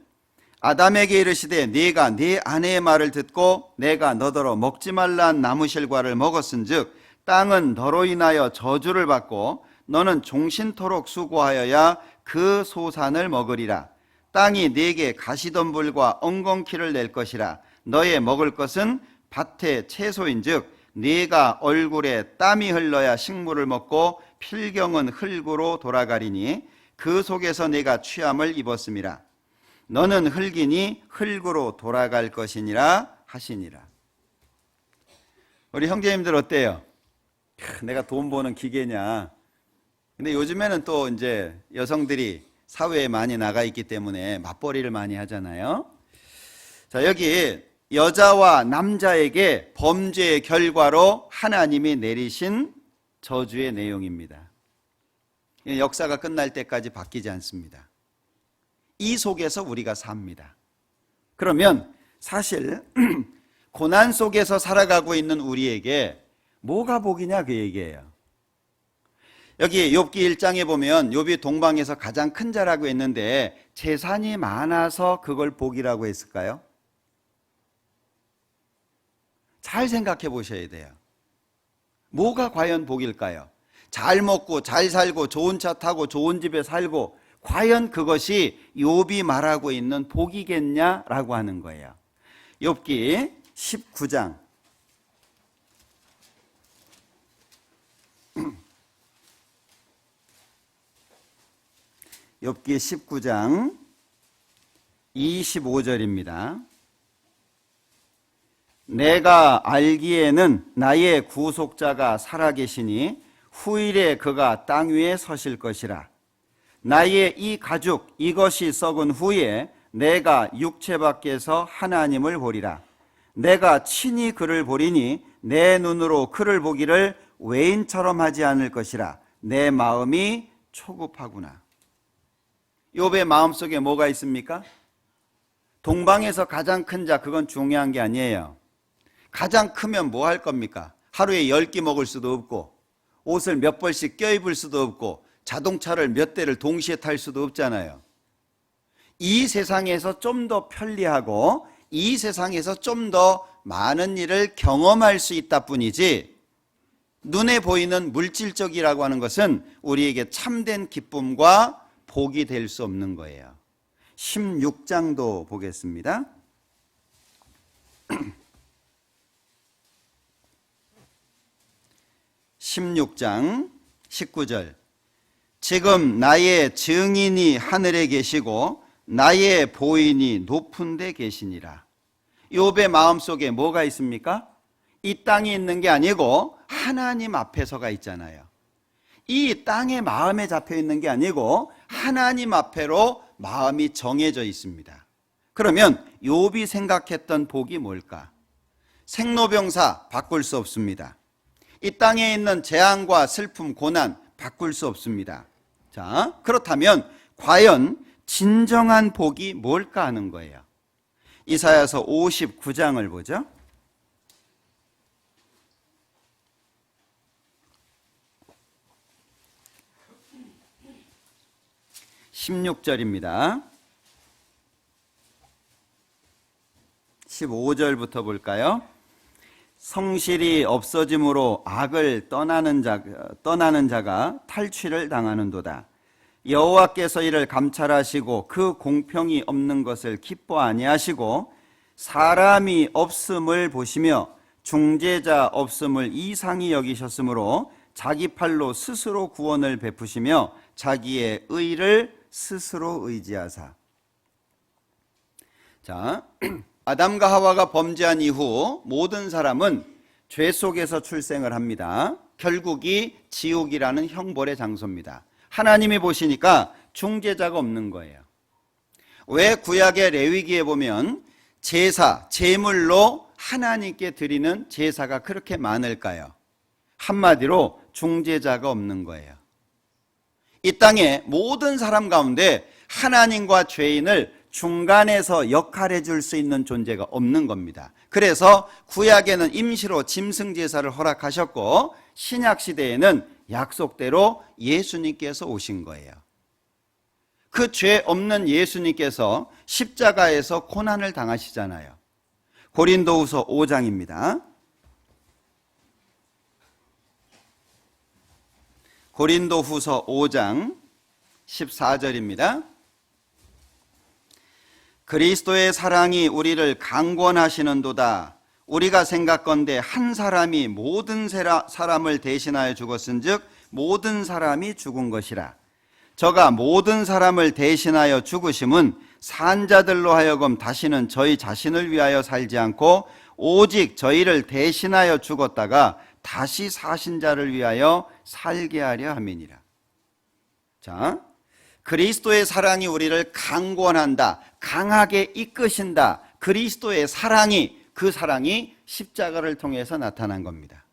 아담에게 이르시되 네가 네 아내의 말을 듣고 내가 너더러 먹지 말란 나무실과를 먹었은즉 땅은 너로 인하여 저주를 받고 너는 종신토록 수고하여야 그 소산을 먹으리라. 땅이 네게 가시덤불과 엉겅퀴를 낼 것이라. 너의 먹을 것은 밭의 채소인즉 네가 얼굴에 땀이 흘러야 식물을 먹고 필경은 흙으로 돌아가리니 그 속에서 네가 취함을 입었음이라. 너는 흙이니 흙으로 돌아갈 것이니라 하시니라. 우리 형제님들 어때요? 내가 돈 버는 기계냐? 근데 요즘에는 또 이제 여성들이 사회에 많이 나가 있기 때문에 맞벌이를 많이 하잖아요. 자, 여기 여자와 남자에게 범죄의 결과로 하나님이 내리신 저주의 내용입니다. 역사가 끝날 때까지 바뀌지 않습니다. 이 속에서 우리가 삽니다. 그러면 사실 고난 속에서 살아가고 있는 우리에게 뭐가 복이냐 그 얘기예요. 여기 욥기 1장에 보면 욥이 동방에서 가장 큰 자라고 했는데 재산이 많아서 그걸 복이라고 했을까요? 잘 생각해 보셔야 돼요. 뭐가 과연 복일까요? 잘 먹고 잘 살고 좋은 차 타고 좋은 집에 살고 과연 그것이 욥이 말하고 있는 복이겠냐라고 하는 거예요. 욥기 19장 욥기 19장 25절입니다. 내가 알기에는 나의 구속자가 살아계시니 후일에 그가 땅 위에 서실 것이라. 나의 이 가죽 이것이 썩은 후에 내가 육체 밖에서 하나님을 보리라. 내가 친히 그를 보리니 내 눈으로 그를 보기를 외인처럼 하지 않을 것이라. 내 마음이 초급하구나. 욥의 마음속에 뭐가 있습니까? 동방에서 가장 큰 자, 그건 중요한 게 아니에요. 가장 크면 뭐 할 겁니까? 하루에 10끼 먹을 수도 없고 옷을 몇 벌씩 껴입을 수도 없고 자동차를 몇 대를 동시에 탈 수도 없잖아요. 이 세상에서 좀 더 편리하고 이 세상에서 좀 더 많은 일을 경험할 수 있다 뿐이지 눈에 보이는 물질적이라고 하는 것은 우리에게 참된 기쁨과 복이 될 수 없는 거예요. 16장도 보겠습니다. 16장 19절 지금 나의 증인이 하늘에 계시고 나의 보인이 높은 데 계시니라. 욥의 마음속에 뭐가 있습니까? 이 땅에 있는 게 아니고 하나님 앞에서가 있잖아요. 이 땅에 마음에 잡혀 있는 게 아니고 하나님 앞에로 마음이 정해져 있습니다. 그러면 욥이 생각했던 복이 뭘까? 생로병사 바꿀 수 없습니다. 이 땅에 있는 재앙과 슬픔, 고난 바꿀 수 없습니다. 자, 그렇다면 과연 진정한 복이 뭘까 하는 거예요. 이사야서 59장을 보죠. 16절입니다. 15절부터 볼까요? 성실이 없어짐으로 악을 떠나는 자가 탈취를 당하는도다. 여호와께서 이를 감찰하시고 그 공평이 없는 것을 기뻐 아니하시고 사람이 없음을 보시며 중재자 없음을 이상히 여기셨으므로 자기 팔로 스스로 구원을 베푸시며 자기의 의를 스스로 의지하사. 자, 아담과 하와가 범죄한 이후 모든 사람은 죄 속에서 출생을 합니다. 결국이 지옥이라는 형벌의 장소입니다. 하나님이 보시니까 중재자가 없는 거예요. 왜 구약의 레위기에 보면 제사, 제물로 하나님께 드리는 제사가 그렇게 많을까요? 한마디로 중재자가 없는 거예요. 이 땅에 모든 사람 가운데 하나님과 죄인을 중간에서 역할해 줄 수 있는 존재가 없는 겁니다. 그래서 구약에는 임시로 짐승 제사를 허락하셨고 신약 시대에는 약속대로 예수님께서 오신 거예요. 그 죄 없는 예수님께서 십자가에서 고난을 당하시잖아요. 고린도후서 5장입니다. 고린도후서 5장 14절입니다. 그리스도의 사랑이 우리를 강권하시는도다. 우리가 생각건대 한 사람이 모든 사람을 대신하여 죽었은즉 모든 사람이 죽은 것이라. 저가 모든 사람을 대신하여 죽으심은 산 자들로 하여금 다시는 저희 자신을 위하여 살지 않고 오직 저희를 대신하여 죽었다가 다시 사신 자를 위하여 살게 하려 함이니라. 자, 그리스도의 사랑이 우리를 강권한다, 강하게 이끄신다. 그리스도의 사랑이, 그 사랑이 십자가를 통해서 나타난 겁니다.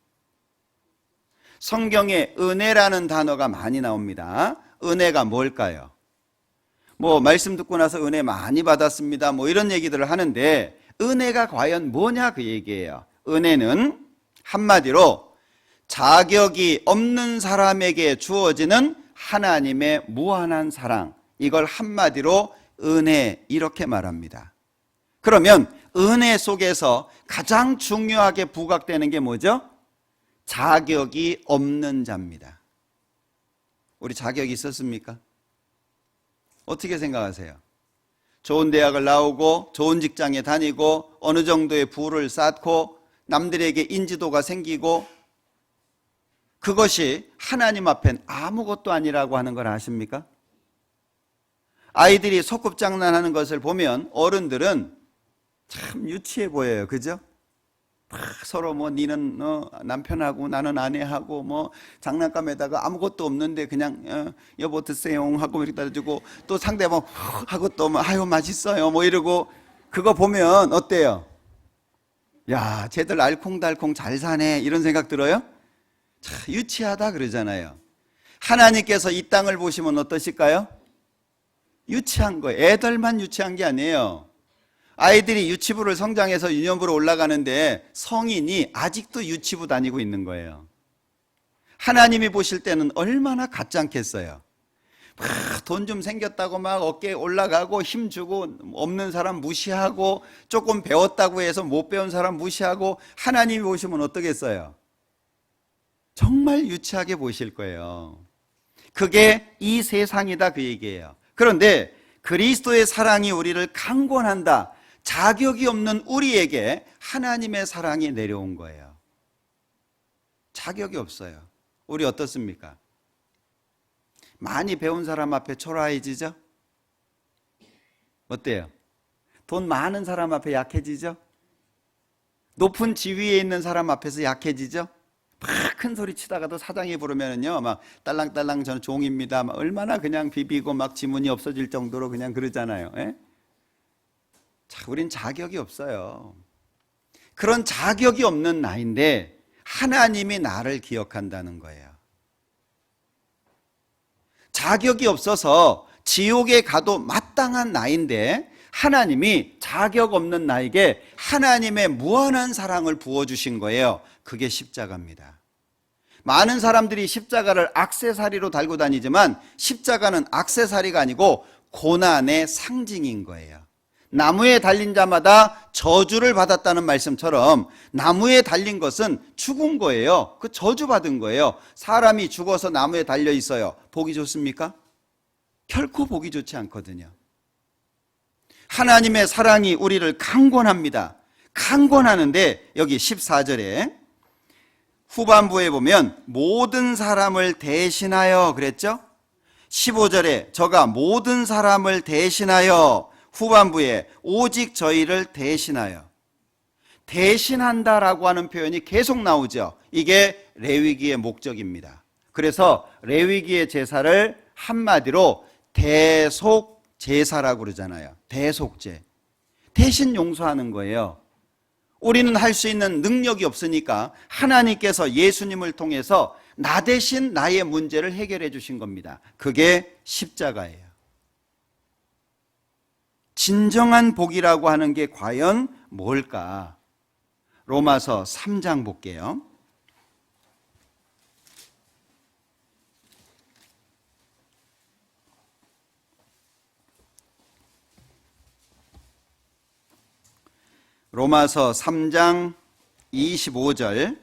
성경에 은혜라는 단어가 많이 나옵니다. 은혜가 뭘까요? 말씀 듣고 나서 은혜 많이 받았습니다, 이런 얘기들을 하는데, 은혜가 과연 뭐냐 그 얘기예요. 은혜는 한마디로 자격이 없는 사람에게 주어지는 하나님의 무한한 사랑, 이걸 한마디로 은혜, 이렇게 말합니다. 그러면 은혜 속에서 가장 중요하게 부각되는 게 뭐죠? 자격이 없는 자입니다. 우리 자격이 있었습니까? 어떻게 생각하세요? 좋은 대학을 나오고 좋은 직장에 다니고 어느 정도의 부를 쌓고 남들에게 인지도가 생기고, 그것이 하나님 앞엔 아무것도 아니라고 하는 걸 아십니까? 아이들이 소꿉장난하는 것을 보면 어른들은 참 유치해 보여요. 그죠? 서로 니는 남편하고 나는 아내하고 장난감에다가 아무것도 없는데 그냥 여보 드세요 하고 이렇게 따라주고, 또 상대방 하고 또 아유 맛있어요 이러고, 그거 보면 어때요? 야, 쟤들 알콩달콩 잘 사네, 이런 생각 들어요? 참 유치하다 그러잖아요. 하나님께서 이 땅을 보시면 어떠실까요? 유치한 거예요. 애들만 유치한 게 아니에요. 아이들이 유치부를 성장해서 유년부로 올라가는데 성인이 아직도 유치부 다니고 있는 거예요. 하나님이 보실 때는 얼마나 같지 않겠어요? 돈 좀 생겼다고 막 어깨에 올라가고 힘주고, 없는 사람 무시하고, 조금 배웠다고 해서 못 배운 사람 무시하고, 하나님이 보시면 어떠겠어요? 정말 유치하게 보실 거예요. 그게 이 세상이다 그 얘기예요. 그런데 그리스도의 사랑이 우리를 강권한다. 자격이 없는 우리에게 하나님의 사랑이 내려온 거예요. 자격이 없어요. 우리 어떻습니까? 많이 배운 사람 앞에 초라해지죠? 어때요? 돈 많은 사람 앞에 약해지죠? 높은 지위에 있는 사람 앞에서 약해지죠? 막 큰 소리 치다가도 사장이 부르면은요, 막 딸랑딸랑 저는 종입니다, 막 얼마나 그냥 비비고 막 지문이 없어질 정도로 그냥 그러잖아요. 예? 자, 우린 자격이 없어요. 그런 자격이 없는 나인데 하나님이 나를 기억한다는 거예요. 자격이 없어서 지옥에 가도 마땅한 나인데 하나님이 자격 없는 나에게 하나님의 무한한 사랑을 부어주신 거예요. 그게 십자가입니다. 많은 사람들이 십자가를 액세서리로 달고 다니지만 십자가는 액세서리가 아니고 고난의 상징인 거예요. 나무에 달린 자마다 저주를 받았다는 말씀처럼 나무에 달린 것은 죽은 거예요. 그 저주받은 거예요. 사람이 죽어서 나무에 달려 있어요. 보기 좋습니까? 결코 보기 좋지 않거든요. 하나님의 사랑이 우리를 강권합니다. 강권하는데 여기 14절에 후반부에 보면 모든 사람을 대신하여 그랬죠? 15절에 저가 모든 사람을 대신하여, 후반부에 오직 저희를 대신하여, 대신한다라고 하는 표현이 계속 나오죠. 이게 레위기의 목적입니다. 그래서 레위기의 제사를 한마디로 대속 제사라고 그러잖아요. 대속제. 대신 용서하는 거예요. 우리는 할 수 있는 능력이 없으니까 하나님께서 예수님을 통해서 나 대신 나의 문제를 해결해 주신 겁니다. 그게 십자가예요. 진정한 복이라고 하는 게 과연 뭘까? 로마서 3장 볼게요. 로마서 3장 25절.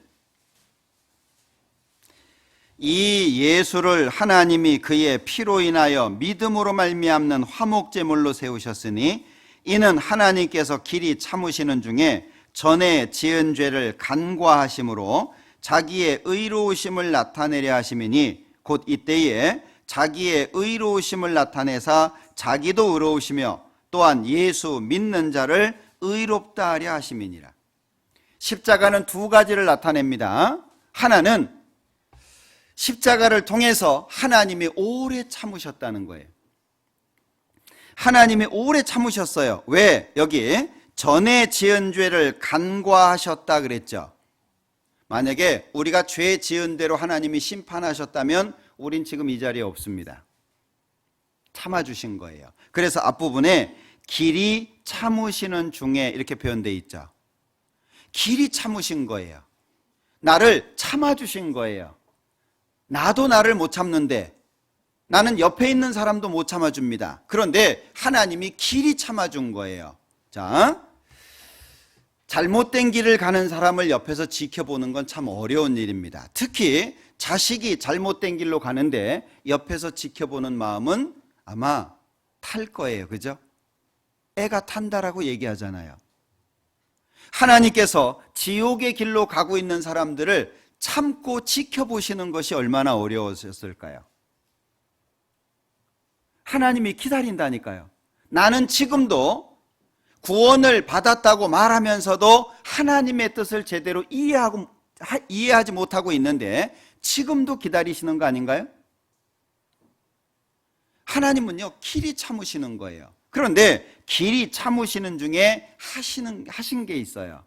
이 예수를 하나님이 그의 피로 인하여 믿음으로 말미암는 화목제물로 세우셨으니 이는 하나님께서 길이 참으시는 중에 전에 지은 죄를 간과하심으로 자기의 의로우심을 나타내려 하심이니 곧 이때에 자기의 의로우심을 나타내사 자기도 의로우시며 또한 예수 믿는 자를 의롭다 하려 하심이니라. 십자가는 두 가지를 나타냅니다. 하나는 십자가를 통해서 하나님이 오래 참으셨다는 거예요. 하나님이 오래 참으셨어요. 왜? 여기 전에 지은 죄를 간과하셨다 그랬죠. 만약에 우리가 죄 지은 대로 하나님이 심판하셨다면 우린 지금 이 자리에 없습니다. 참아주신 거예요. 그래서 앞부분에 길이 참으시는 중에 이렇게 표현되어 있죠. 길이 참으신 거예요. 나를 참아주신 거예요. 나도 나를 못 참는데 나는 옆에 있는 사람도 못 참아줍니다. 그런데 하나님이 길이 참아준 거예요. 자, 잘못된 길을 가는 사람을 옆에서 지켜보는 건 참 어려운 일입니다. 특히 자식이 잘못된 길로 가는데 옆에서 지켜보는 마음은 아마 탈 거예요. 그죠? 애가 탄다라고 얘기하잖아요. 하나님께서 지옥의 길로 가고 있는 사람들을 참고 지켜보시는 것이 얼마나 어려웠을까요? 하나님이 기다린다니까요. 나는 지금도 구원을 받았다고 말하면서도 하나님의 뜻을 제대로 이해하지 못하고 있는데 지금도 기다리시는 거 아닌가요? 하나님은요, 길이 참으시는 거예요. 그런데 길이 참으시는 중에 하신 게 있어요.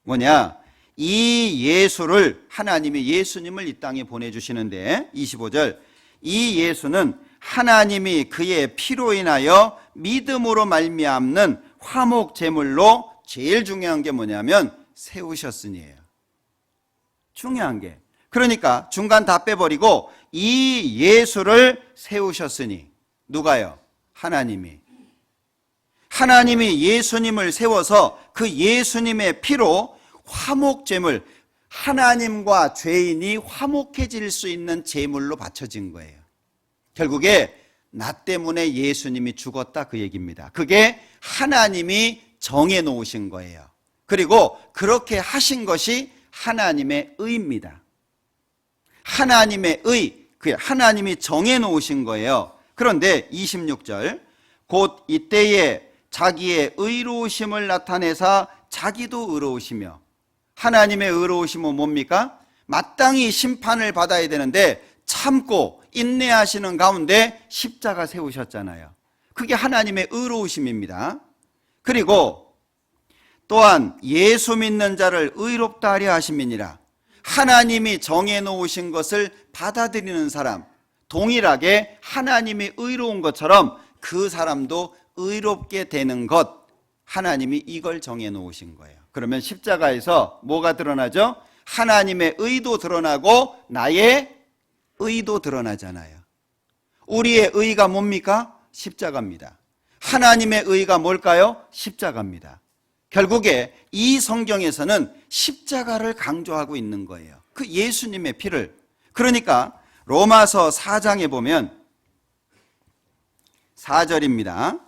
뭐냐? 이 예수를 하나님이 예수님을 이 땅에 보내주시는데 25절 이 예수는 하나님이 그의 피로 인하여 믿음으로 말미암는 화목 제물로 제일 중요한 게 뭐냐면 세우셨으니예요. 중요한 게 그러니까 중간 다 빼버리고 이 예수를 세우셨으니 누가요? 하나님이 예수님을 세워서 그 예수님의 피로 화목제물, 하나님과 죄인이 화목해질 수 있는 제물로 바쳐진 거예요. 결국에 나 때문에 예수님이 죽었다 그 얘기입니다. 그게 하나님이 정해 놓으신 거예요. 그리고 그렇게 하신 것이 하나님의 의입니다. 하나님의 의, 그 하나님이 정해 놓으신 거예요. 그런데 26절 곧 이때에 자기의 의로우심을 나타내사 자기도 의로우시며 하나님의 의로우심은 뭡니까? 마땅히 심판을 받아야 되는데 참고 인내하시는 가운데 십자가 세우셨잖아요. 그게 하나님의 의로우심입니다. 그리고 또한 예수 믿는 자를 의롭다 하려 하심이니라. 하나님이 정해놓으신 것을 받아들이는 사람, 동일하게 하나님이 의로운 것처럼 그 사람도 의롭게 되는 것, 하나님이 이걸 정해놓으신 거예요. 그러면 십자가에서 뭐가 드러나죠? 하나님의 의도 드러나고 나의 의도 드러나잖아요. 우리의 의가 뭡니까? 십자가입니다. 하나님의 의가 뭘까요? 십자가입니다. 결국에 이 성경에서는 십자가를 강조하고 있는 거예요. 그 예수님의 피를. 그러니까 로마서 4장에 보면 4절입니다.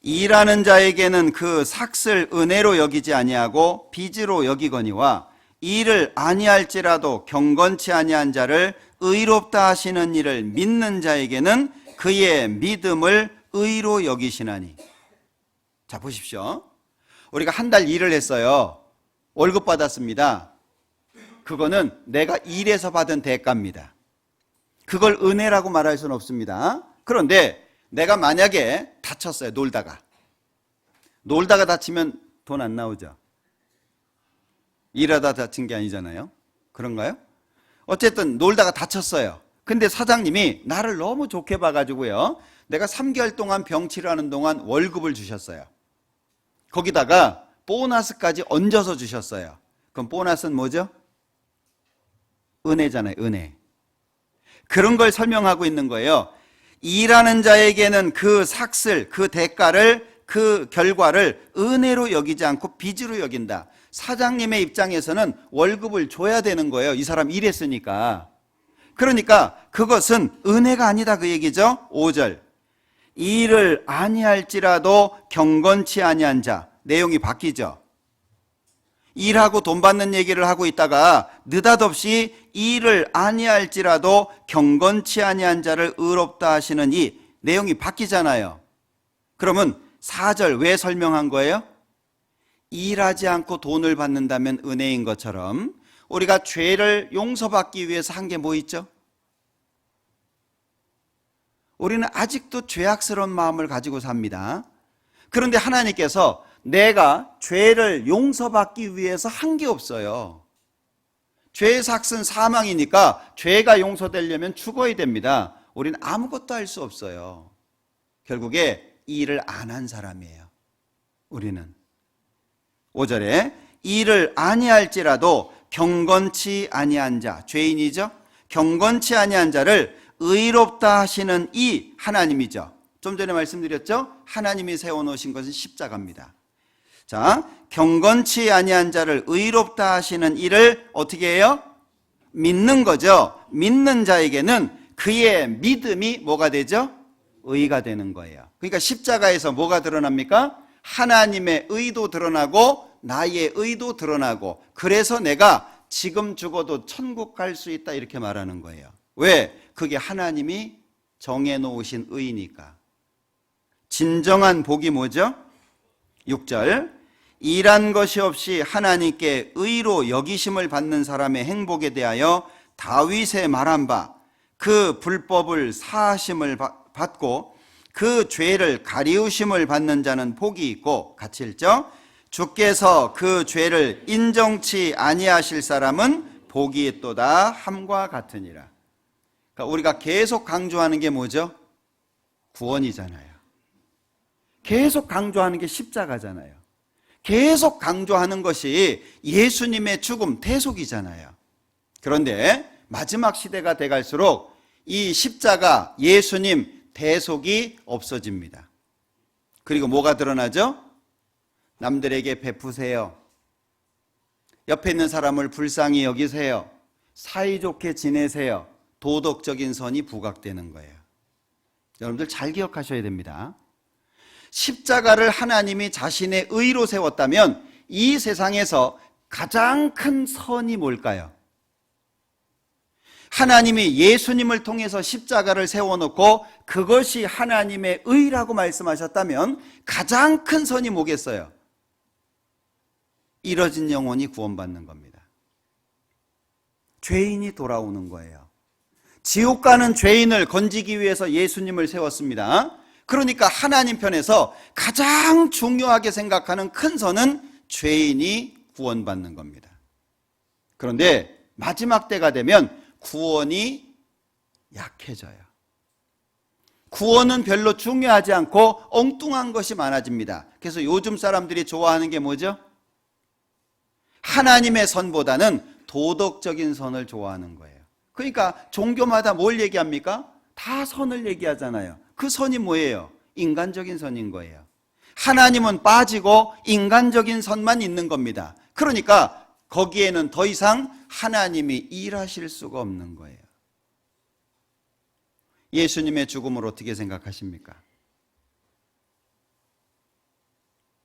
일하는 자에게는 그 삭을 은혜로 여기지 아니하고 빚으로 여기거니와 일을 아니할지라도 경건치 아니한 자를 의롭다 하시는 일을 믿는 자에게는 그의 믿음을 의로 여기시나니. 자, 보십시오. 우리가 한 달 일을 했어요. 월급 받았습니다. 그거는 내가 일해서 받은 대가입니다. 그걸 은혜라고 말할 수는 없습니다. 그런데 내가 만약에 다쳤어요. 놀다가 다치면 돈 안 나오죠. 일하다 다친 게 아니잖아요. 그런가요? 어쨌든 놀다가 다쳤어요. 근데 사장님이 나를 너무 좋게 봐가지고요, 내가 3개월 동안 병치료하는 동안 월급을 주셨어요. 거기다가 보너스까지 얹어서 주셨어요. 그럼 보너스는 뭐죠? 은혜잖아요. 은혜. 그런 걸 설명하고 있는 거예요. 일하는 자에게는 그 삭을, 그 대가를 그 결과를 은혜로 여기지 않고 빚으로 여긴다. 사장님의 입장에서는 월급을 줘야 되는 거예요. 이 사람 일했으니까. 그러니까 그것은 은혜가 아니다 그 얘기죠. 5절. 일을 아니할지라도 경건치 아니한 자. 내용이 바뀌죠. 일하고 돈 받는 얘기를 하고 있다가 느닷없이 일을 아니할지라도 경건치 아니한 자를 의롭다 하시는 이 내용이 바뀌잖아요. 그러면 4절 왜 설명한 거예요? 일하지 않고 돈을 받는다면 은혜인 것처럼 우리가 죄를 용서받기 위해서 한 게 뭐 있죠? 우리는 아직도 죄악스러운 마음을 가지고 삽니다. 그런데 하나님께서 내가 죄를 용서받기 위해서 한 게 없어요. 죄의 삭은 사망이니까 죄가 용서되려면 죽어야 됩니다. 우리는 아무것도 할 수 없어요. 결국에 일을 안 한 사람이에요. 우리는 5절에 일을 아니할지라도 경건치 아니한 자, 죄인이죠. 경건치 아니한 자를 의롭다 하시는 이 하나님이죠. 좀 전에 말씀드렸죠. 하나님이 세워놓으신 것은 십자가입니다. 자, 경건치 아니한 자를 의롭다 하시는 이를 어떻게 해요? 믿는 거죠. 믿는 자에게는 그의 믿음이 뭐가 되죠? 의가 되는 거예요. 그러니까 십자가에서 뭐가 드러납니까? 하나님의 의도 드러나고 나의 의도 드러나고, 그래서 내가 지금 죽어도 천국 갈 수 있다 이렇게 말하는 거예요. 왜? 그게 하나님이 정해놓으신 의니까. 진정한 복이 뭐죠? 6절. 일한 것이 없이 하나님께 의로 여기심을 받는 사람의 행복에 대하여 다윗의 말한 바, 그 불법을 사하심을 받고 그 죄를 가리우심을 받는 자는 복이 있고, 같이 읽죠. 주께서 그 죄를 인정치 아니하실 사람은 복이 있도다 함과 같으니라. 그러니까 우리가 계속 강조하는 게 뭐죠? 구원이잖아요. 계속 강조하는 게 십자가잖아요. 계속 강조하는 것이 예수님의 죽음, 대속이잖아요. 그런데 마지막 시대가 돼갈수록 이 십자가, 예수님 대속이 없어집니다. 그리고 뭐가 드러나죠? 남들에게 베푸세요. 옆에 있는 사람을 불쌍히 여기세요. 사이좋게 지내세요. 도덕적인 선이 부각되는 거예요. 여러분들 잘 기억하셔야 됩니다. 십자가를 하나님이 자신의 의로 세웠다면 이 세상에서 가장 큰 선이 뭘까요? 하나님이 예수님을 통해서 십자가를 세워놓고 그것이 하나님의 의라고 말씀하셨다면 가장 큰 선이 뭐겠어요? 잃어진 영혼이 구원받는 겁니다. 죄인이 돌아오는 거예요. 지옥 가는 죄인을 건지기 위해서 예수님을 세웠습니다. 그러니까 하나님 편에서 가장 중요하게 생각하는 큰 선은 죄인이 구원받는 겁니다. 그런데 마지막 때가 되면 구원이 약해져요. 구원은 별로 중요하지 않고 엉뚱한 것이 많아집니다. 그래서 요즘 사람들이 좋아하는 게 뭐죠? 하나님의 선보다는 도덕적인 선을 좋아하는 거예요. 그러니까 종교마다 뭘 얘기합니까? 다 선을 얘기하잖아요. 그 선이 뭐예요? 인간적인 선인 거예요. 하나님은 빠지고 인간적인 선만 있는 겁니다. 그러니까 거기에는 더 이상 하나님이 일하실 수가 없는 거예요. 예수님의 죽음을 어떻게 생각하십니까?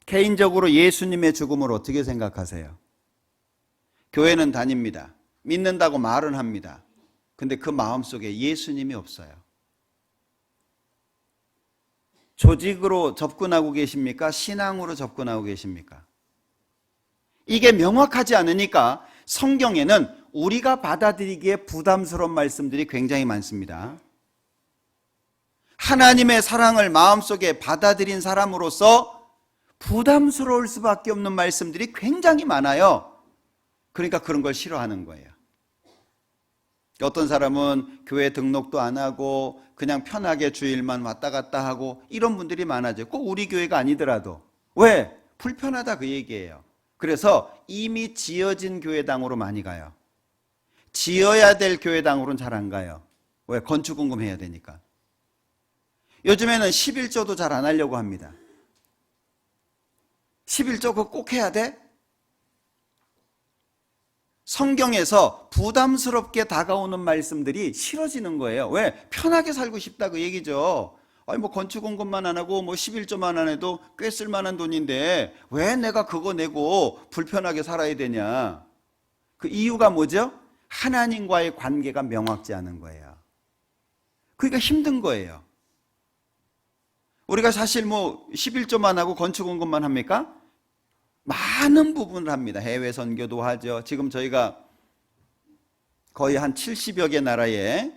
개인적으로 예수님의 죽음을 어떻게 생각하세요? 교회는 다닙니다. 믿는다고 말은 합니다. 근데 그 마음속에 예수님이 없어요. 조직으로 접근하고 계십니까? 신앙으로 접근하고 계십니까? 이게 명확하지 않으니까 성경에는 우리가 받아들이기에 부담스러운 말씀들이 굉장히 많습니다. 하나님의 사랑을 마음속에 받아들인 사람으로서 부담스러울 수밖에 없는 말씀들이 굉장히 많아요. 그러니까 그런 걸 싫어하는 거예요. 어떤 사람은 교회 등록도 안 하고 그냥 편하게 주일만 왔다 갔다 하고 이런 분들이 많아져요. 꼭 우리 교회가 아니더라도. 왜? 불편하다 그 얘기예요. 그래서 이미 지어진 교회당으로 많이 가요. 지어야 될 교회당으로는 잘 안 가요. 왜? 건축공금 해야 되니까. 요즘에는 11조도 잘 안 하려고 합니다. 11조 그거 꼭 해야 돼? 성경에서 부담스럽게 다가오는 말씀들이 싫어지는 거예요. 왜? 편하게 살고 싶다 그 얘기죠. 아니 뭐 건축 공급만 안 하고 뭐 11조만 안 해도 꽤 쓸만한 돈인데 왜 내가 그거 내고 불편하게 살아야 되냐? 그 이유가 뭐죠? 하나님과의 관계가 명확지 않은 거예요. 그러니까 힘든 거예요. 우리가 사실 뭐 11조만 하고 건축 공급만 합니까? 많은 부분을 합니다. 해외 선교도 하죠. 지금 저희가 거의 한 70여 개 나라에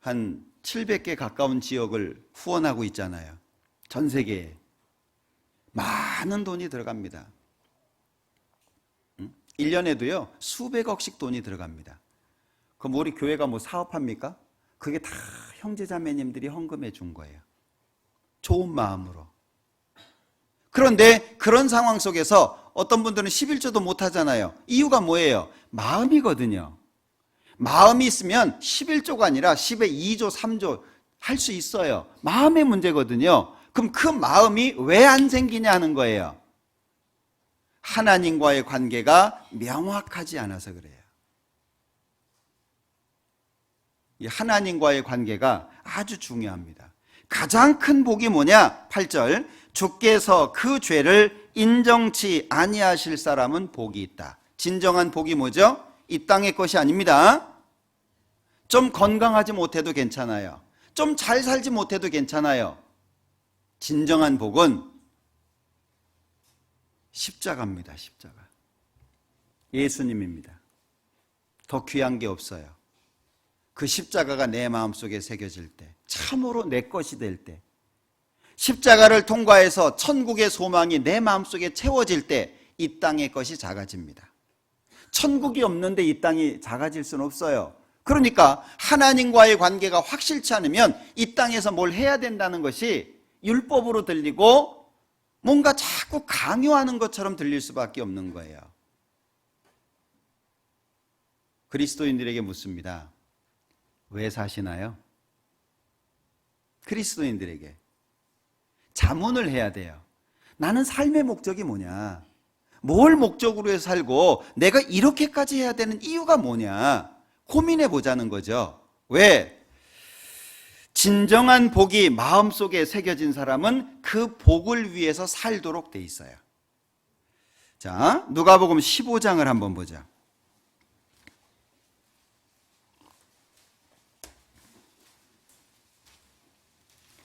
한 700개 가까운 지역을 후원하고 있잖아요. 전 세계에. 많은 돈이 들어갑니다. 1년에도요, 수백억씩 돈이 들어갑니다. 그럼 우리 교회가 뭐 사업합니까? 그게 다 형제자매님들이 헌금해 준 거예요. 좋은 마음으로. 그런데 그런 상황 속에서 어떤 분들은 11조도 못 하잖아요. 이유가 뭐예요? 마음이거든요. 마음이 있으면 11조가 아니라 10의 2조, 3조 할 수 있어요. 마음의 문제거든요. 그럼 그 마음이 왜 안 생기냐 하는 거예요. 하나님과의 관계가 명확하지 않아서 그래요. 이 하나님과의 관계가 아주 중요합니다. 가장 큰 복이 뭐냐? 8절. 주께서 그 죄를 인정치 아니하실 사람은 복이 있다. 진정한 복이 뭐죠? 이 땅의 것이 아닙니다. 좀 건강하지 못해도 괜찮아요. 좀 잘 살지 못해도 괜찮아요. 진정한 복은 십자가입니다. 십자가. 예수님입니다. 더 귀한 게 없어요. 그 십자가가 내 마음속에 새겨질 때, 참으로 내 것이 될 때, 십자가를 통과해서 천국의 소망이 내 마음속에 채워질 때 이 땅의 것이 작아집니다. 천국이 없는데 이 땅이 작아질 수는 없어요. 그러니까 하나님과의 관계가 확실치 않으면 이 땅에서 뭘 해야 된다는 것이 율법으로 들리고 뭔가 자꾸 강요하는 것처럼 들릴 수밖에 없는 거예요. 그리스도인들에게 묻습니다. 왜 사시나요? 그리스도인들에게 자문을 해야 돼요. 나는 삶의 목적이 뭐냐? 뭘 목적으로 해서 살고 내가 이렇게까지 해야 되는 이유가 뭐냐? 고민해 보자는 거죠. 왜? 진정한 복이 마음속에 새겨진 사람은 그 복을 위해서 살도록 돼 있어요. 자, 누가복음 15장을 한번 보자.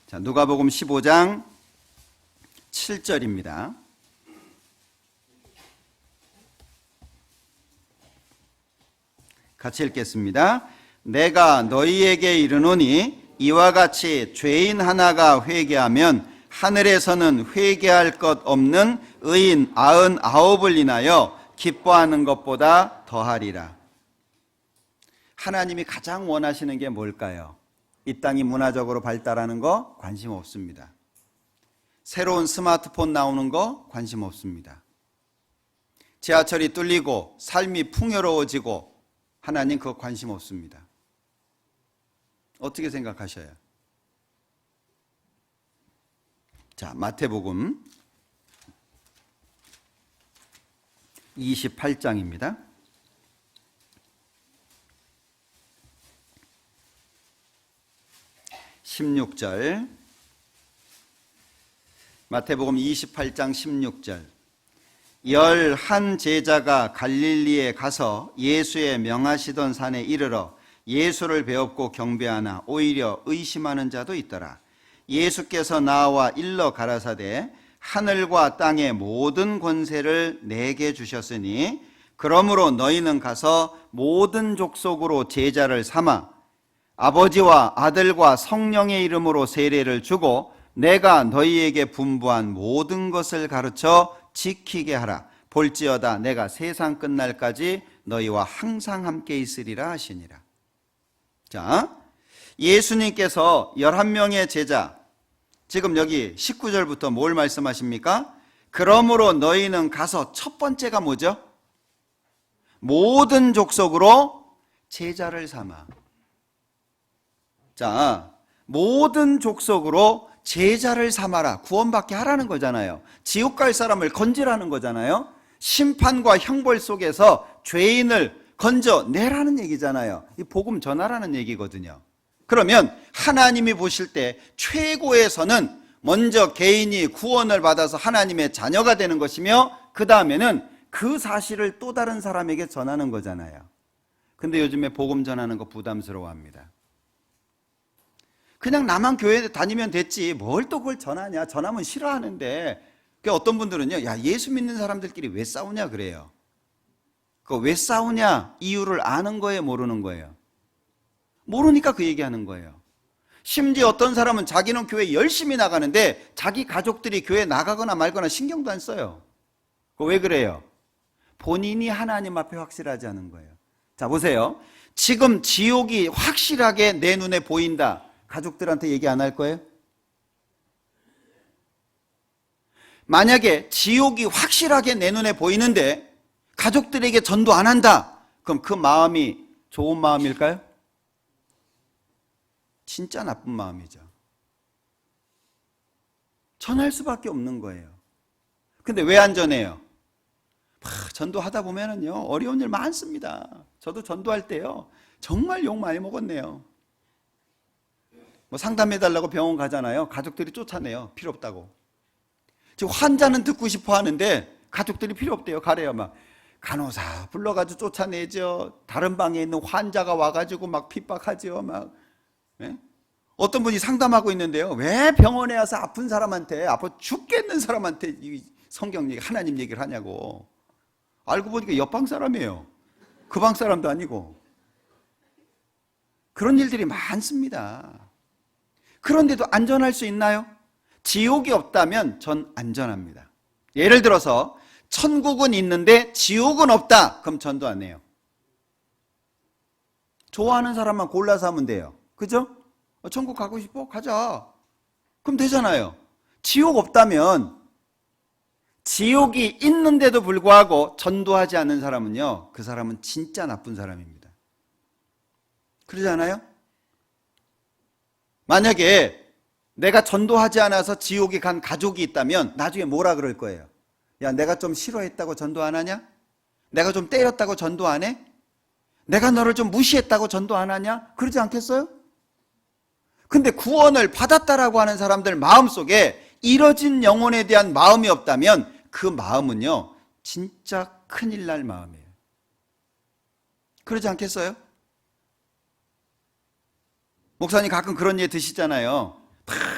자, 누가복음 15장 7절입니다. 같이 읽겠습니다. 내가 너희에게 이르노니 이와 같이 죄인 하나가 회개하면 하늘에서는 회개할 것 없는 의인 99을 인하여 기뻐하는 것보다 더하리라. 하나님이 가장 원하시는 게 뭘까요? 이 땅이 문화적으로 발달하는 거 관심 없습니다. 새로운 스마트폰 나오는 거 관심 없습니다. 지하철이 뚫리고 삶이 풍요로워지고 하나님 그거 관심 없습니다. 어떻게 생각하셔요? 자, 마태복음 28장입니다. 16절. 마태복음 28장 16절. 11 제자가 갈릴리에 가서 예수의 명하시던 산에 이르러 예수를 배웠고 경배하나 오히려 의심하는 자도 있더라. 예수께서 나와 일러 가라사대 하늘과 땅의 모든 권세를 내게 주셨으니 그러므로 너희는 가서 모든 족속으로 제자를 삼아 아버지와 아들과 성령의 이름으로 세례를 주고 내가 너희에게 분부한 모든 것을 가르쳐 지키게 하라. 볼지어다 내가 세상 끝날까지 너희와 항상 함께 있으리라 하시니라. 자, 예수님께서 11명의 제자, 지금 여기 19절부터 뭘 말씀하십니까? 그러므로 너희는 가서, 첫 번째가 뭐죠? 모든 족속으로 제자를 삼아. 자, 모든 족속으로 제자를 삼아라, 구원받게 하라는 거잖아요. 지옥 갈 사람을 건지라는 거잖아요. 심판과 형벌 속에서 죄인을 건져내라는 얘기잖아요. 이 복음 전하라는 얘기거든요. 그러면 하나님이 보실 때 최고의 선은 먼저 개인이 구원을 받아서 하나님의 자녀가 되는 것이며, 그 다음에는 그 사실을 또 다른 사람에게 전하는 거잖아요. 근데 요즘에 복음 전하는 거 부담스러워합니다. 그냥 나만 교회 다니면 됐지 뭘 또 그걸 전하냐, 전하면 싫어하는데. 어떤 분들은요, 야, 예수 믿는 사람들끼리 왜 싸우냐 그래요. 왜 싸우냐 이유를 아는 거예요, 모르는 거예요? 모르니까 그 얘기하는 거예요. 심지어 어떤 사람은 자기는 교회 열심히 나가는데 자기 가족들이 교회 나가거나 말거나 신경도 안 써요. 왜 그래요? 본인이 하나님 앞에 확실하지 않은 거예요. 자, 보세요. 지금 지옥이 확실하게 내 눈에 보인다. 가족들한테 얘기 안 할 거예요? 만약에 지옥이 확실하게 내 눈에 보이는데 가족들에게 전도 안 한다. 그럼 그 마음이 좋은 마음일까요? 진짜 나쁜 마음이죠. 전할 수밖에 없는 거예요. 근데 왜 안 전해요? 전도하다 보면은요, 어려운 일 많습니다. 저도 전도할 때요, 정말 욕 많이 먹었네요. 상담해달라고 병원 가잖아요. 가족들이 쫓아내요. 필요 없다고. 지금 환자는 듣고 싶어 하는데 가족들이 필요 없대요. 가래요. 막 간호사 불러가지고 쫓아내죠. 다른 방에 있는 환자가 와가지고 막 핍박하죠. 막. 네? 어떤 분이 상담하고 있는데요, 왜 병원에 와서 아픈 사람한테, 아파 죽겠는 사람한테 이 성경 얘기, 하나님 얘기를 하냐고. 알고 보니까 옆방 사람이에요. 그 방 사람도 아니고. 그런 일들이 많습니다. 그런데도 안전할 수 있나요? 지옥이 없다면 전 안전합니다. 예를 들어서 천국은 있는데 지옥은 없다. 그럼 전도 안 해요. 좋아하는 사람만 골라서 하면 돼요. 그죠? 천국 가고 싶어? 가자. 그럼 되잖아요. 지옥 없다면, 지옥이 있는데도 불구하고 전도하지 않는 사람은요, 그 사람은 진짜 나쁜 사람입니다. 그러지 않아요? 만약에 내가 전도하지 않아서 지옥에 간 가족이 있다면 나중에 뭐라 그럴 거예요? 야, 내가 좀 싫어했다고 전도 안 하냐? 내가 좀 때렸다고 전도 안 해? 내가 너를 좀 무시했다고 전도 안 하냐? 그러지 않겠어요? 근데 구원을 받았다라고 하는 사람들 마음속에 이뤄진 영혼에 대한 마음이 없다면 그 마음은요, 진짜 큰일 날 마음이에요. 그러지 않겠어요? 목사님 가끔 그런 예 드시잖아요.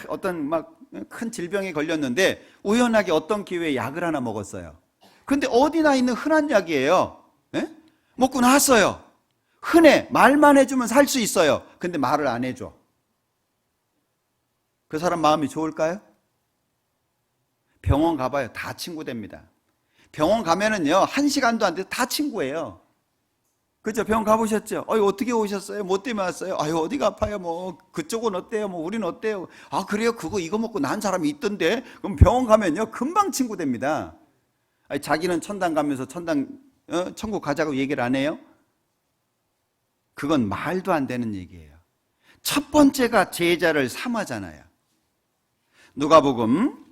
어떤 막 큰 질병에 걸렸는데 우연하게 어떤 기회에 약을 하나 먹었어요. 근데 어디나 있는 흔한 약이에요. 예? 먹고 나왔어요. 흔해. 말만 해주면 살 수 있어요. 근데 말을 안 해줘. 그 사람 마음이 좋을까요? 병원 가봐요. 다 친구 됩니다. 병원 가면은요, 1시간도 안 돼서 다 친구예요. 그죠? 병원 가보셨죠? 어떻게 오셨어요? 뭐 때문에 왔어요? 어디가 아파요? 뭐, 그쪽은 어때요? 뭐, 우린 어때요? 아, 그래요? 이거 먹고 난 사람이 있던데? 그럼 병원 가면요, 금방 친구 됩니다. 자기는 천당 가면서 천국 가자고 얘기를 안 해요? 그건 말도 안 되는 얘기예요. 첫 번째가 제자를 삼아잖아요. 누가복음,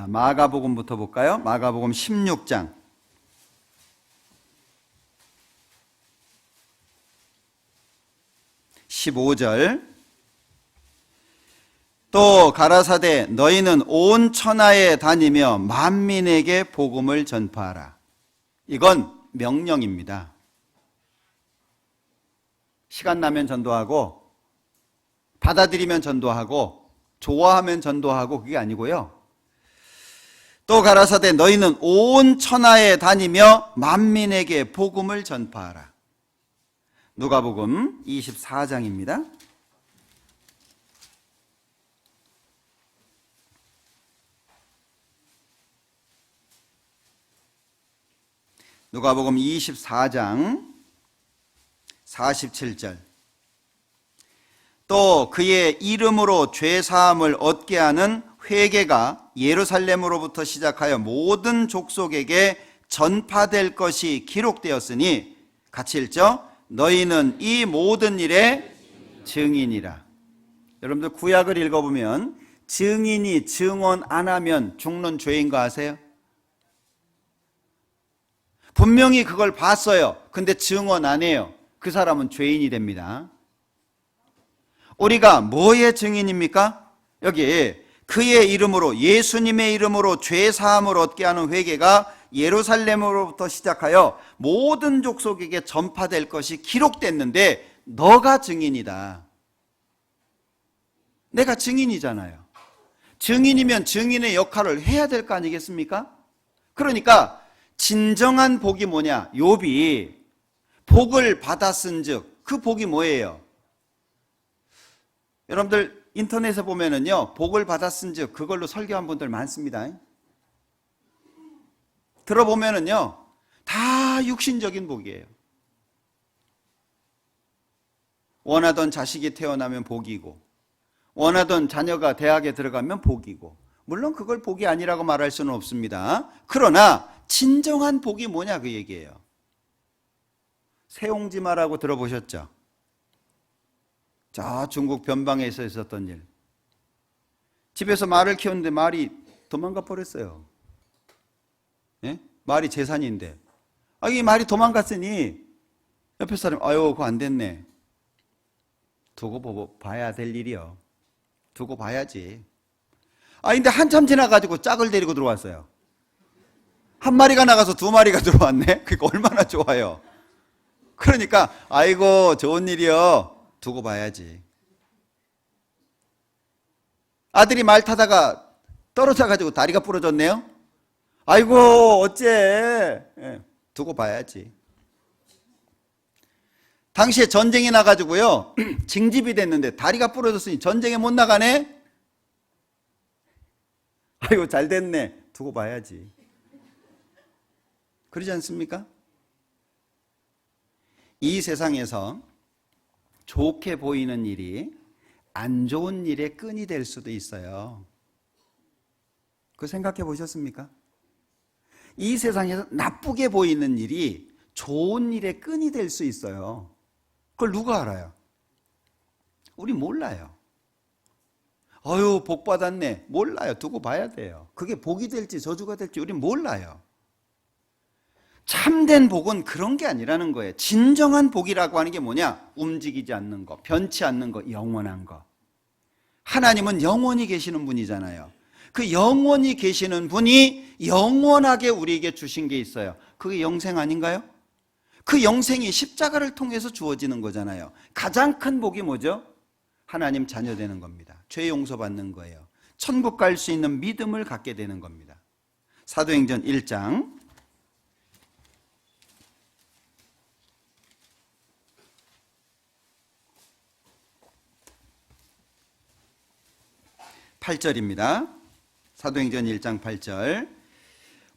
마가복음부터 볼까요? 마가복음 16장. 15절. 또 가라사대 너희는 온 천하에 다니며 만민에게 복음을 전파하라. 이건 명령입니다. 시간 나면 전도하고, 받아들이면 전도하고, 좋아하면 전도하고, 그게 아니고요. 또 가라사대 너희는 온 천하에 다니며 만민에게 복음을 전파하라. 누가복음 24장입니다. 누가복음 24장 47절. 또 그의 이름으로 죄사함을 얻게 하는 회개가 예루살렘으로부터 시작하여 모든 족속에게 전파될 것이 기록되었으니, 같이 읽죠? 너희는 이 모든 일의 증인이라. 여러분들 구약을 읽어보면 증인이 증언 안 하면 죽는 죄인 거 아세요? 분명히 그걸 봤어요. 근데 증언 안 해요. 그 사람은 죄인이 됩니다. 우리가 뭐의 증인입니까? 여기 그의 이름으로, 예수님의 이름으로 죄 사함을 얻게 하는 회개가 예루살렘으로부터 시작하여 모든 족속에게 전파될 것이 기록됐는데 너가 증인이다. 내가 증인이잖아요. 증인이면 증인의 역할을 해야 될 거 아니겠습니까? 그러니까 진정한 복이 뭐냐? 욥이 복을 받았은즉 그 복이 뭐예요? 여러분들 인터넷에 보면은요, 복을 받았은즉 그걸로 설교한 분들 많습니다. 들어보면은요, 다 육신적인 복이에요. 원하던 자식이 태어나면 복이고, 원하던 자녀가 대학에 들어가면 복이고, 물론 그걸 복이 아니라고 말할 수는 없습니다. 그러나 진정한 복이 뭐냐 그 얘기예요. 세옹지마라고 들어보셨죠? 저 중국 변방에서 있었던 일. 집에서 말을 키웠는데 말이 도망가 버렸어요. 예? 말이 재산인데. 이 말이 도망갔으니 옆에 사람, 아유 그거 안 됐네. 두고 봐야 될 일이요. 두고 봐야지. 근데 한참 지나가지고 짝을 데리고 들어왔어요. 한 마리가 나가서 두 마리가 들어왔네. 그러니까 얼마나 좋아요. 그러니까 아이고 좋은 일이요. 두고 봐야지. 아들이 말 타다가 떨어져가지고 다리가 부러졌네요. 아이고 어째. 두고 봐야지. 당시에 전쟁이 나가지고요, 징집이 됐는데 다리가 부러졌으니 전쟁에 못 나가네. 아이고 잘 됐네. 두고 봐야지. 그러지 않습니까? 이 세상에서 좋게 보이는 일이 안 좋은 일의 끈이 될 수도 있어요. 그거 생각해 보셨습니까? 이 세상에서 나쁘게 보이는 일이 좋은 일의 끈이 될 수 있어요. 그걸 누가 알아요? 우리 몰라요. 어휴 복 받았네. 몰라요. 두고 봐야 돼요. 그게 복이 될지 저주가 될지 우리 몰라요. 참된 복은 그런 게 아니라는 거예요. 진정한 복이라고 하는 게 뭐냐? 움직이지 않는 거, 변치 않는 거, 영원한 거. 하나님은 영원히 계시는 분이잖아요. 그 영원히 계시는 분이 영원하게 우리에게 주신 게 있어요. 그게 영생 아닌가요? 그 영생이 십자가를 통해서 주어지는 거잖아요. 가장 큰 복이 뭐죠? 하나님 자녀 되는 겁니다. 죄 용서받는 거예요. 천국 갈 수 있는 믿음을 갖게 되는 겁니다. 사도행전 1장 8절입니다. 사도행전 1장 8절.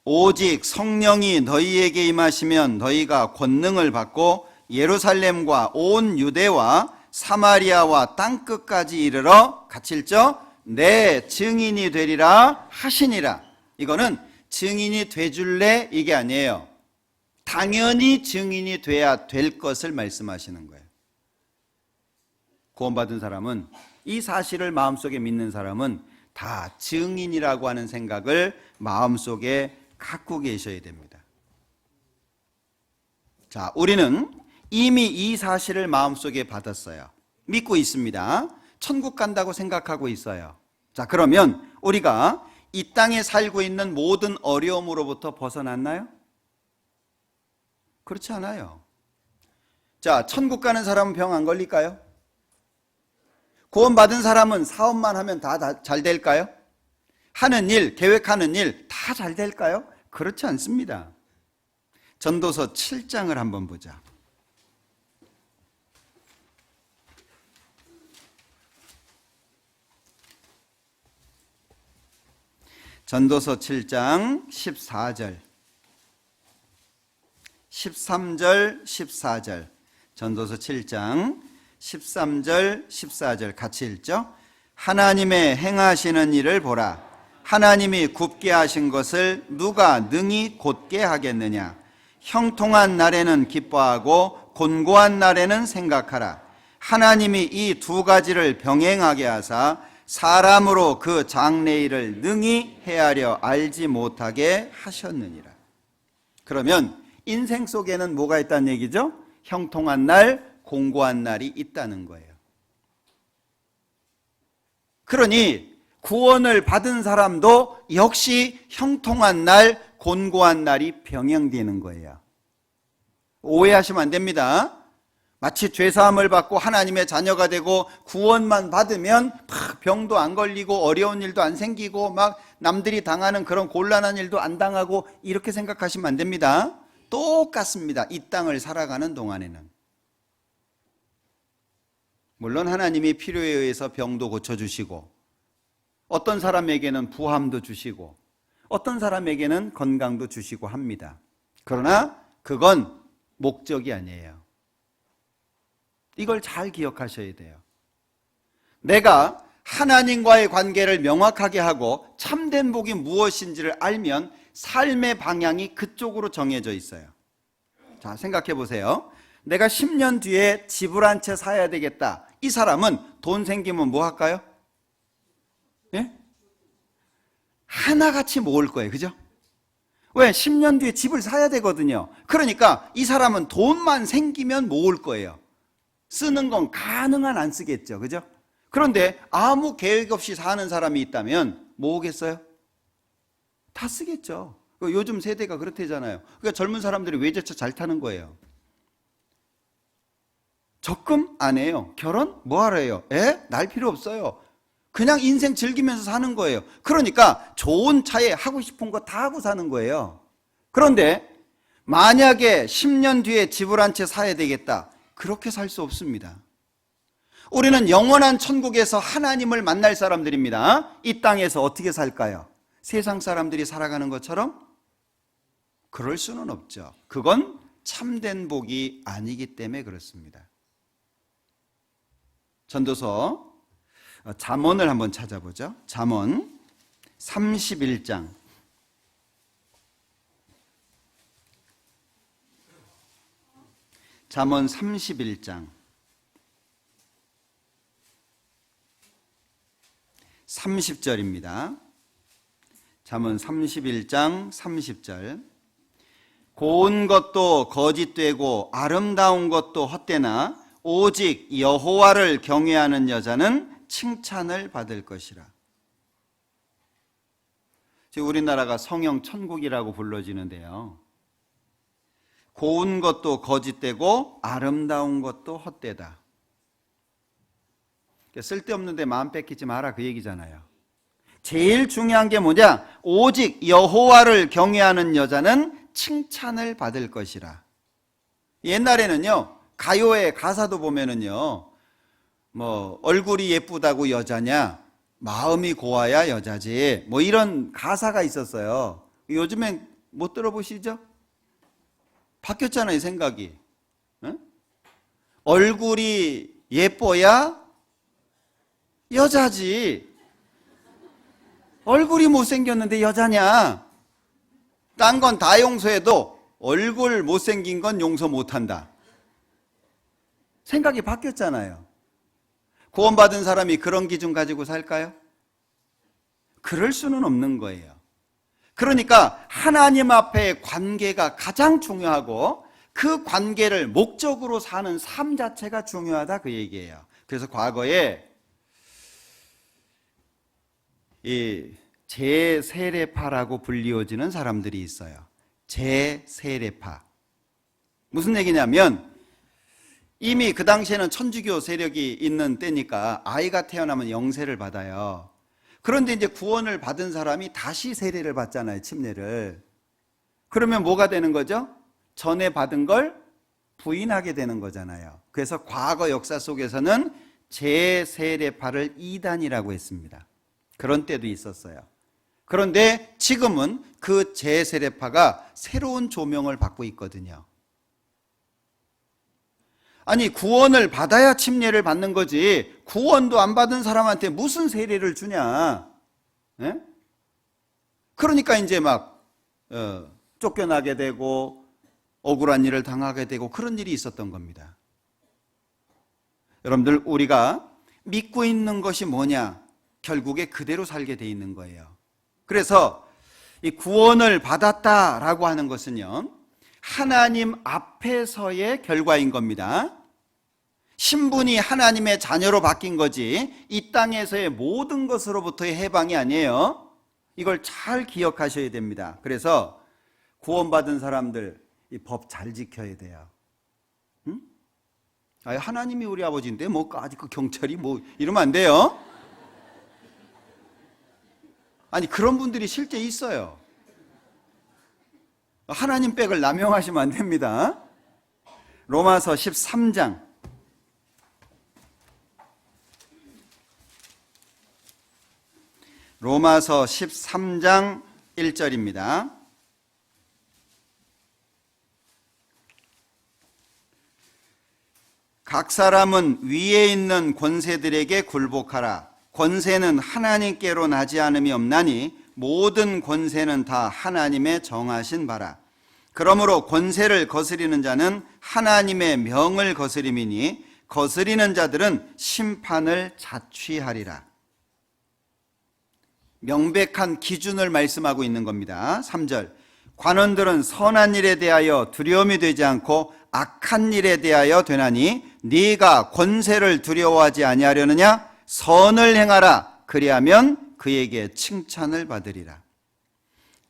오직 성령이 너희에게 임하시면 너희가 권능을 받고 예루살렘과 온 유대와 사마리아와 땅끝까지 이르러 같이 읽죠. 내 증인이 되리라 하시니라. 이거는 증인이 돼줄래 이게 아니에요. 당연히 증인이 돼야 될 것을 말씀하시는 거예요. 구원받은 사람은, 이 사실을 마음속에 믿는 사람은 다 증인이라고 하는 생각을 마음속에 갖고 계셔야 됩니다. 자, 우리는 이미 이 사실을 마음속에 받았어요. 믿고 있습니다. 천국 간다고 생각하고 있어요. 자, 그러면 우리가 이 땅에 살고 있는 모든 어려움으로부터 벗어났나요? 그렇지 않아요. 자, 천국 가는 사람은 병 안 걸릴까요? 구원받은 사람은 사업만 하면 다 잘 될까요? 하는 일, 계획하는 일 다 잘 될까요? 그렇지 않습니다. 전도서 7장을 한번 보자. 전도서 7장 14절, 13절, 14절. 전도서 7장 13절, 14절 같이 읽죠. 하나님의 행하시는 일을 보라. 하나님이 굽게 하신 것을 누가 능히 곧게 하겠느냐. 형통한 날에는 기뻐하고 곤고한 날에는 생각하라. 하나님이 이 두 가지를 병행하게 하사 사람으로 그 장래일을 능히 헤아려 알지 못하게 하셨느니라. 그러면 인생 속에는 뭐가 있다는 얘기죠? 형통한 날, 공고한 날이 있다는 거예요. 그러니 구원을 받은 사람도 역시 형통한 날, 곤고한 날이 병행되는 거예요. 오해하시면 안 됩니다. 마치 죄사함을 받고 하나님의 자녀가 되고 구원만 받으면 병도 안 걸리고 어려운 일도 안 생기고 막 남들이 당하는 그런 곤란한 일도 안 당하고 이렇게 생각하시면 안 됩니다. 똑같습니다. 이 땅을 살아가는 동안에는. 물론 하나님이 필요에 의해서 병도 고쳐주시고 어떤 사람에게는 부함도 주시고 어떤 사람에게는 건강도 주시고 합니다. 그러나 그건 목적이 아니에요. 이걸 잘 기억하셔야 돼요. 내가 하나님과의 관계를 명확하게 하고 참된 복이 무엇인지를 알면 삶의 방향이 그쪽으로 정해져 있어요. 자, 생각해 보세요. 내가 10년 뒤에 집을 한 채 사야 되겠다. 이 사람은 돈 생기면 뭐 할까요? 예? 하나같이 모을 거예요. 그죠? 왜? 10년 뒤에 집을 사야 되거든요. 그러니까 이 사람은 돈만 생기면 모을 거예요. 쓰는 건 가능한 안 쓰겠죠. 그죠? 그런데 아무 계획 없이 사는 사람이 있다면 모으겠어요? 다 쓰겠죠. 요즘 세대가 그렇대잖아요. 그러니까 젊은 사람들이 외제차 잘 타는 거예요. 적금 안 해요. 결혼 뭐 하래요? 날 필요 없어요. 그냥 인생 즐기면서 사는 거예요. 그러니까 좋은 차에 하고 싶은 거 다 하고 사는 거예요. 그런데 만약에 10년 뒤에 집을 한 채 사야 되겠다. 그렇게 살 수 없습니다. 우리는 영원한 천국에서 하나님을 만날 사람들입니다. 이 땅에서 어떻게 살까요? 세상 사람들이 살아가는 것처럼? 그럴 수는 없죠. 그건 참된 복이 아니기 때문에 그렇습니다. 전도서 잠언을 한번 찾아보죠. 잠언 31장. 잠언 31장 30절입니다. 잠언 31장 30절. 고운 것도 거짓되고 아름다운 것도 헛되나 오직 여호와를 경외하는 여자는 칭찬을 받을 것이라. 지금 우리나라가 성형 천국이라고 불러지는데요. 고운 것도 거짓되고 아름다운 것도 헛되다. 쓸데없는 데 마음 뺏기지 마라 그 얘기잖아요. 제일 중요한 게 뭐냐? 오직 여호와를 경외하는 여자는 칭찬을 받을 것이라. 옛날에는요, 가요의 가사도 보면은요, 뭐 얼굴이 예쁘다고 여자냐, 마음이 고와야 여자지, 뭐 이런 가사가 있었어요. 요즘엔 못 들어보시죠? 바뀌었잖아요, 생각이. 응? 얼굴이 예뻐야 여자지. 얼굴이 못생겼는데 여자냐? 딴 건 다 용서해도 얼굴 못생긴 건 용서 못한다. 생각이 바뀌었잖아요. 구원받은 사람이 그런 기준 가지고 살까요? 그럴 수는 없는 거예요. 그러니까 하나님 앞의 관계가 가장 중요하고 그 관계를 목적으로 사는 삶 자체가 중요하다 그 얘기예요. 그래서 과거에 이 제세례파라고 불리워지는 사람들이 있어요. 제세례파. 무슨 얘기냐면 이미 그 당시에는 천주교 세력이 있는 때니까 아이가 태어나면 영세를 받아요. 그런데 이제 구원을 받은 사람이 다시 세례를 받잖아요, 침례를. 그러면 뭐가 되는 거죠? 전에 받은 걸 부인하게 되는 거잖아요. 그래서 과거 역사 속에서는 제세례파를 이단이라고 했습니다. 그런 때도 있었어요. 그런데 지금은 그 제세례파가 새로운 조명을 받고 있거든요. 아니, 구원을 받아야 침례를 받는 거지 구원도 안 받은 사람한테 무슨 세례를 주냐? 예? 그러니까 이제 막 쫓겨나게 되고 억울한 일을 당하게 되고 그런 일이 있었던 겁니다. 여러분들, 우리가 믿고 있는 것이 뭐냐? 결국에 그대로 살게 돼 있는 거예요. 그래서 이 구원을 받았다라고 하는 것은요, 하나님 앞에서의 결과인 겁니다. 신분이 하나님의 자녀로 바뀐 거지 이 땅에서의 모든 것으로부터의 해방이 아니에요. 이걸 잘 기억하셔야 됩니다. 그래서 구원받은 사람들 이 법 잘 지켜야 돼요. 응? 아, 하나님이 우리 아버지인데 뭐까지 그 경찰이 뭐 이러면 안 돼요. 아니 그런 분들이 실제 있어요. 하나님 백을 남용하시면 안 됩니다. 로마서 13장 로마서 13장 1절입니다. 각 사람은 위에 있는 권세들에게 굴복하라. 권세는 하나님께로 나지 않음이 없나니 모든 권세는 다 하나님의 정하신 바라. 그러므로 권세를 거스리는 자는 하나님의 명을 거스림이니 거스리는 자들은 심판을 자취하리라. 명백한 기준을 말씀하고 있는 겁니다. 3절 관원들은 선한 일에 대하여 두려움이 되지 않고 악한 일에 대하여 되나니 네가 권세를 두려워하지 아니하려느냐? 선을 행하라. 그리하면 그에게 칭찬을 받으리라.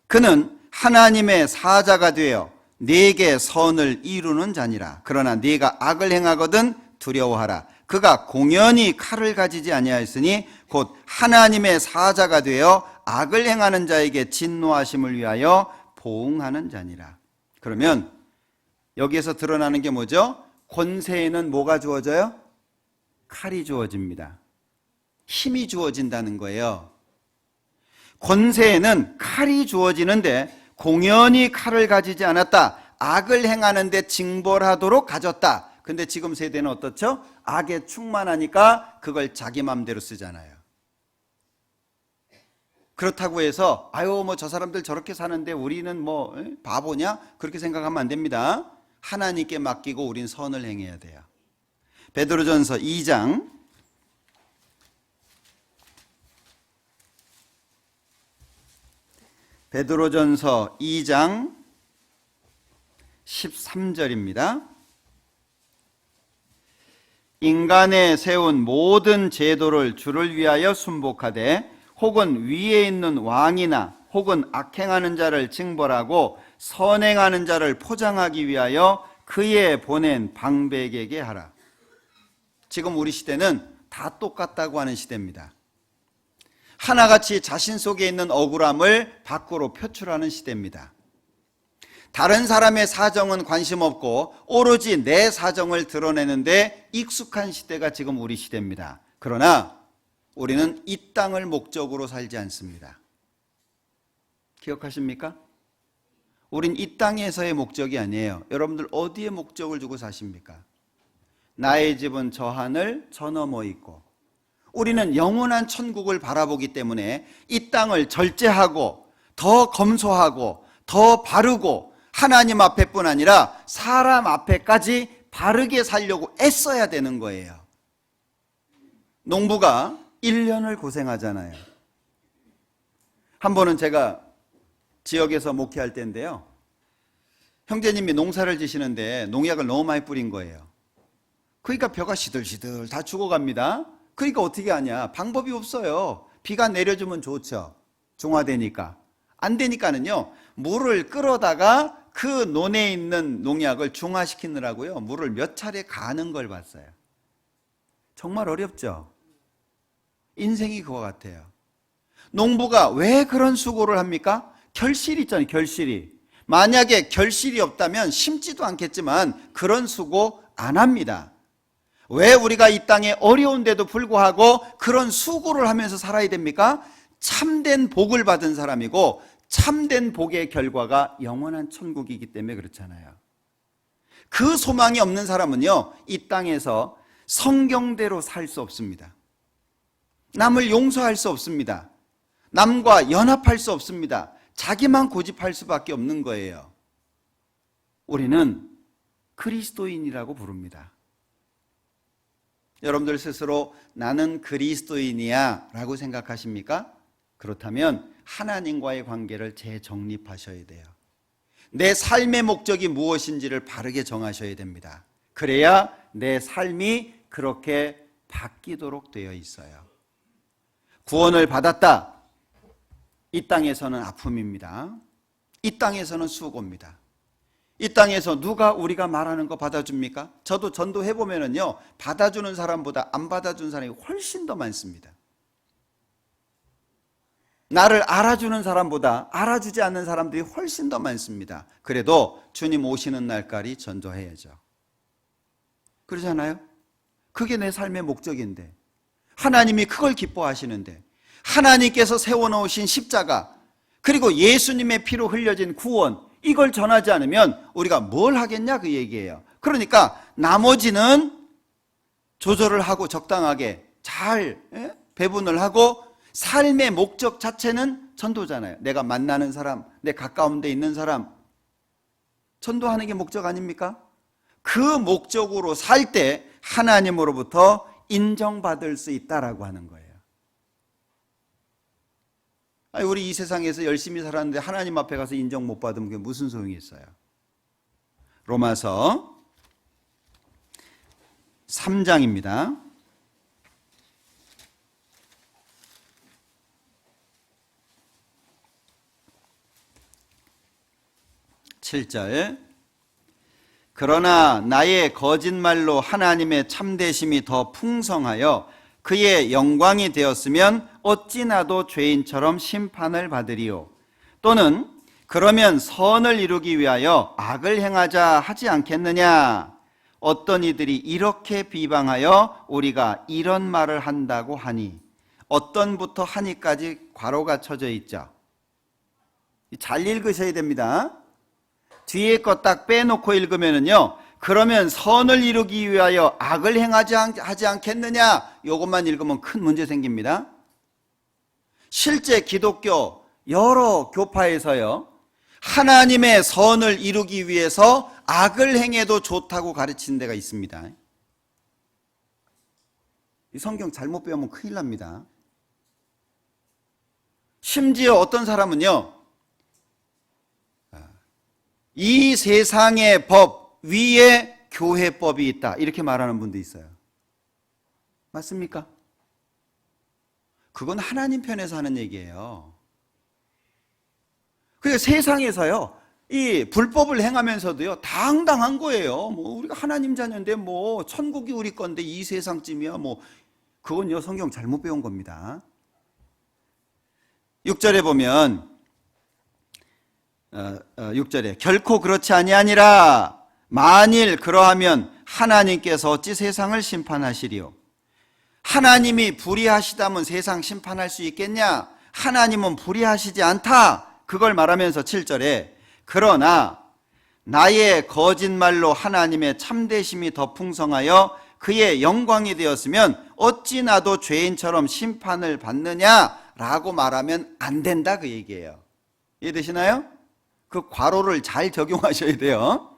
그는 하나님의 사자가 되어 네게 선을 이루는 자니라. 그러나 네가 악을 행하거든 두려워하라. 그가 공연히 칼을 가지지 아니하였으니 곧 하나님의 사자가 되어 악을 행하는 자에게 진노하심을 위하여 보응하는 자니라. 그러면 여기에서 드러나는 게 뭐죠? 권세에는 뭐가 주어져요? 칼이 주어집니다. 힘이 주어진다는 거예요. 권세에는 칼이 주어지는데 공연히 칼을 가지지 않았다. 악을 행하는데 징벌하도록 가졌다. 근데 지금 세대는 어떻죠? 악에 충만하니까 그걸 자기 맘대로 쓰잖아요. 그렇다고 해서 아유 뭐 저 사람들 저렇게 사는데 우리는 뭐 바보냐? 그렇게 생각하면 안 됩니다. 하나님께 맡기고 우린 선을 행해야 돼요. 베드로전서 2장 베드로전서 2장 13절입니다. 인간에 세운 모든 제도를 주를 위하여 순복하되 혹은 위에 있는 왕이나 혹은 악행하는 자를 징벌하고 선행하는 자를 포장하기 위하여 그의 보낸 방백에게 하라. 지금 우리 시대는 다 똑같다고 하는 시대입니다. 하나같이 자신 속에 있는 억울함을 밖으로 표출하는 시대입니다. 다른 사람의 사정은 관심 없고 오로지 내 사정을 드러내는데 익숙한 시대가 지금 우리 시대입니다. 그러나 우리는 이 땅을 목적으로 살지 않습니다. 기억하십니까? 우린 이 땅에서의 목적이 아니에요. 여러분들 어디에 목적을 두고 사십니까? 나의 집은 저 하늘 저 너머 있고 우리는 영원한 천국을 바라보기 때문에 이 땅을 절제하고 더 검소하고 더 바르고 하나님 앞에뿐 아니라 사람 앞에까지 바르게 살려고 애써야 되는 거예요. 농부가 1년을 고생하잖아요. 한 번은 제가 지역에서 목회할 때인데요. 형제님이 농사를 지시는데 농약을 너무 많이 뿌린 거예요. 그러니까 벼가 시들시들 다 죽어갑니다. 그러니까 어떻게 하냐? 방법이 없어요. 비가 내려주면 좋죠. 중화되니까. 안 되니까는요. 물을 끌어다가 그 논에 있는 농약을 중화시키느라고요. 물을 몇 차례 가는 걸 봤어요. 정말 어렵죠? 인생이 그와 같아요. 농부가 왜 그런 수고를 합니까? 결실이 있잖아요. 결실이. 만약에 결실이 없다면 심지도 않겠지만 그런 수고 안 합니다. 왜 우리가 이 땅에 어려운데도 불구하고 그런 수고를 하면서 살아야 됩니까? 참된 복을 받은 사람이고 참된 복의 결과가 영원한 천국이기 때문에 그렇잖아요. 그 소망이 없는 사람은요, 이 땅에서 성경대로 살 수 없습니다. 남을 용서할 수 없습니다. 남과 연합할 수 없습니다. 자기만 고집할 수밖에 없는 거예요. 우리는 그리스도인이라고 부릅니다. 여러분들 스스로 나는 그리스도인이야 라고 생각하십니까? 그렇다면 하나님과의 관계를 재정립하셔야 돼요. 내 삶의 목적이 무엇인지를 바르게 정하셔야 됩니다. 그래야 내 삶이 그렇게 바뀌도록 되어 있어요. 구원을 받았다. 이 땅에서는 아픔입니다. 이 땅에서는 수고입니다. 이 땅에서 누가 우리가 말하는 거 받아줍니까? 저도 전도해보면요, 받아주는 사람보다 안 받아준 사람이 훨씬 더 많습니다. 나를 알아주는 사람보다 알아주지 않는 사람들이 훨씬 더 많습니다. 그래도 주님 오시는 날까지 전도해야죠. 그러잖아요? 그게 내 삶의 목적인데, 하나님이 그걸 기뻐하시는데, 하나님께서 세워놓으신 십자가, 그리고 예수님의 피로 흘려진 구원, 이걸 전하지 않으면 우리가 뭘 하겠냐 그 얘기예요. 그러니까 나머지는 조절을 하고 적당하게 잘 배분을 하고, 삶의 목적 자체는 전도잖아요. 내가 만나는 사람, 내 가까운 데 있는 사람, 전도하는 게 목적 아닙니까? 그 목적으로 살 때 하나님으로부터 인정받을 수 있다라고 하는 거예요. 아니, 우리 이 세상에서 열심히 살았는데 하나님 앞에 가서 인정 못 받으면 그게 무슨 소용이 있어요? 로마서 3장입니다. 7절. 그러나 나의 거짓말로 하나님의 참되심이 더 풍성하여 그의 영광이 되었으면 어찌 나도 죄인처럼 심판을 받으리요. 또는 그러면 선을 이루기 위하여 악을 행하자 하지 않겠느냐. 어떤 이들이 이렇게 비방하여 우리가 이런 말을 한다고 하니, 어떤부터 하니까지 괄호가 쳐져 있죠. 잘 읽으셔야 됩니다. 뒤에 거 딱 빼놓고 읽으면은요, 그러면 선을 이루기 위하여 악을 하지 않겠느냐, 이것만 읽으면 큰 문제 생깁니다. 실제 기독교 여러 교파에서요, 하나님의 선을 이루기 위해서 악을 행해도 좋다고 가르치는 데가 있습니다. 이 성경 잘못 배우면 큰일 납니다. 심지어 어떤 사람은요, 이 세상의 법 위에 교회법이 있다, 이렇게 말하는 분도 있어요. 맞습니까? 그건 하나님 편에서 하는 얘기예요. 그러니까 세상에서요, 이 불법을 행하면서도요, 당당한 거예요. 뭐 우리가 하나님 자녀인데 뭐 천국이 우리 건데 이 세상쯤이야, 뭐 그건요, 성경 잘못 배운 겁니다. 6절에 보면 6절에 결코 그렇지 아니하니라. 만일 그러하면 하나님께서 어찌 세상을 심판하시리요. 하나님이 불의하시다면 세상 심판할 수 있겠냐? 하나님은 불의하시지 않다. 그걸 말하면서 7절에 그러나 나의 거짓말로 하나님의 참되심이 더 풍성하여 그의 영광이 되었으면 어찌 나도 죄인처럼 심판을 받느냐라고 말하면 안 된다, 그 얘기예요. 이해되시나요? 그 괄호를 잘 적용하셔야 돼요.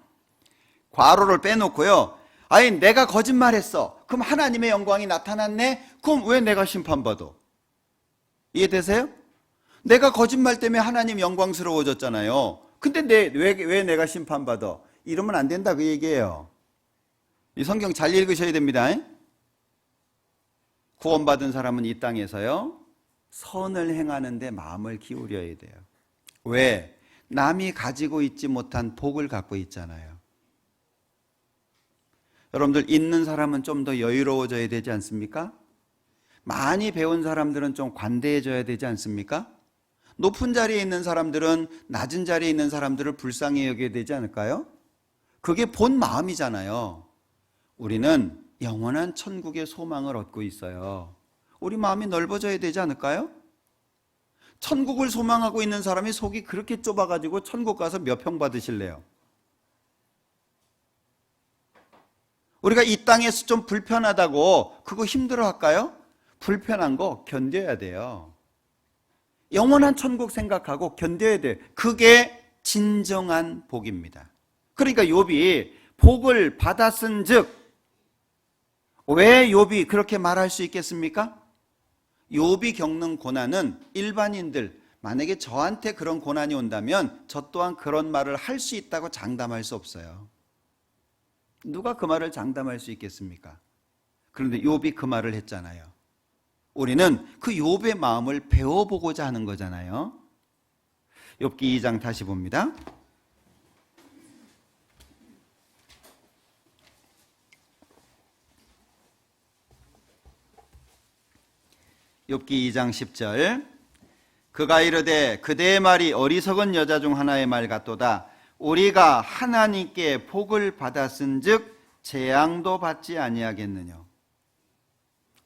괄호를 빼놓고요, 아니 내가 거짓말했어, 그럼 하나님의 영광이 나타났네, 그럼 왜 내가 심판받아? 이해되세요? 내가 거짓말 때문에 하나님 영광스러워졌잖아요. 근데 왜 내가 심판받아? 이러면 안 된다, 그 얘기예요. 이 성경 잘 읽으셔야 됩니다. 구원받은 사람은 이 땅에서요, 선을 행하는 데 마음을 기울여야 돼요. 왜? 남이 가지고 있지 못한 복을 갖고 있잖아요. 여러분들, 있는 사람은 좀 더 여유로워져야 되지 않습니까? 많이 배운 사람들은 좀 관대해져야 되지 않습니까? 높은 자리에 있는 사람들은 낮은 자리에 있는 사람들을 불쌍히 여겨야 되지 않을까요? 그게 본 마음이잖아요. 우리는 영원한 천국의 소망을 얻고 있어요. 우리 마음이 넓어져야 되지 않을까요? 천국을 소망하고 있는 사람이 속이 그렇게 좁아가지고 천국 가서 몇 평 받으실래요? 우리가 이 땅에서 좀 불편하다고 그거 힘들어 할까요? 불편한 거 견뎌야 돼요. 영원한 천국 생각하고 견뎌야 돼요. 그게 진정한 복입니다. 그러니까 욥이 복을 받았은즉 왜 욥이 그렇게 말할 수 있겠습니까? 욥이 겪는 고난은 일반인들, 만약에 저한테 그런 고난이 온다면 저 또한 그런 말을 할 수 있다고 장담할 수 없어요. 누가 그 말을 장담할 수 있겠습니까? 그런데 욥이 그 말을 했잖아요. 우리는 그 욥의 마음을 배워보고자 하는 거잖아요. 욥기 2장 다시 봅니다. 욥기 2장 10절. 그가 이르되 그대의 말이 어리석은 여자 중 하나의 말 같도다. 우리가 하나님께 복을 받았은즉 재앙도 받지 아니하겠느냐.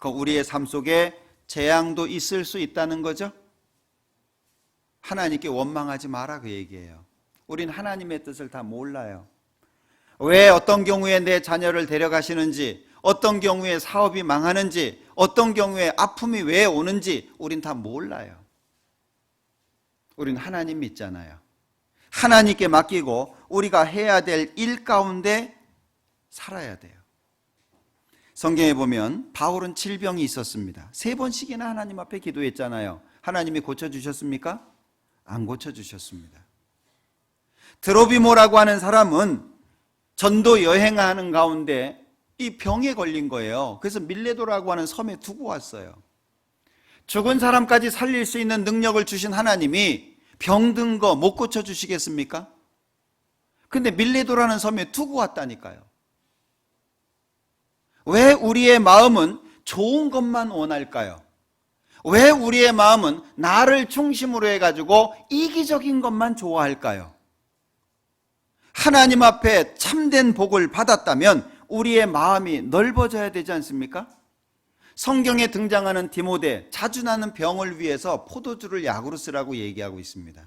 우리의 삶 속에 재앙도 있을 수 있다는 거죠. 하나님께 원망하지 마라 그 얘기예요. 우린 하나님의 뜻을 다 몰라요. 왜 어떤 경우에 내 자녀를 데려가시는지, 어떤 경우에 사업이 망하는지, 어떤 경우에 아픔이 왜 오는지 우린 다 몰라요. 우린 하나님 믿잖아요. 하나님께 맡기고 우리가 해야 될 일 가운데 살아야 돼요. 성경에 보면 바울은 질병이 있었습니다. 3번씩이나 하나님 앞에 기도했잖아요. 하나님이 고쳐주셨습니까? 안 고쳐주셨습니다. 드로비모라고 하는 사람은 전도 여행하는 가운데 이 병에 걸린 거예요. 그래서 밀레도라고 하는 섬에 두고 왔어요. 죽은 사람까지 살릴 수 있는 능력을 주신 하나님이 병든 거 못 고쳐주시겠습니까? 근데 밀레도라는 섬에 두고 왔다니까요. 왜 우리의 마음은 좋은 것만 원할까요? 왜 우리의 마음은 나를 중심으로 해가지고 이기적인 것만 좋아할까요? 하나님 앞에 참된 복을 받았다면 우리의 마음이 넓어져야 되지 않습니까? 성경에 등장하는 디모데, 자주 나는 병을 위해서 포도주를 약으로 쓰라고 얘기하고 있습니다.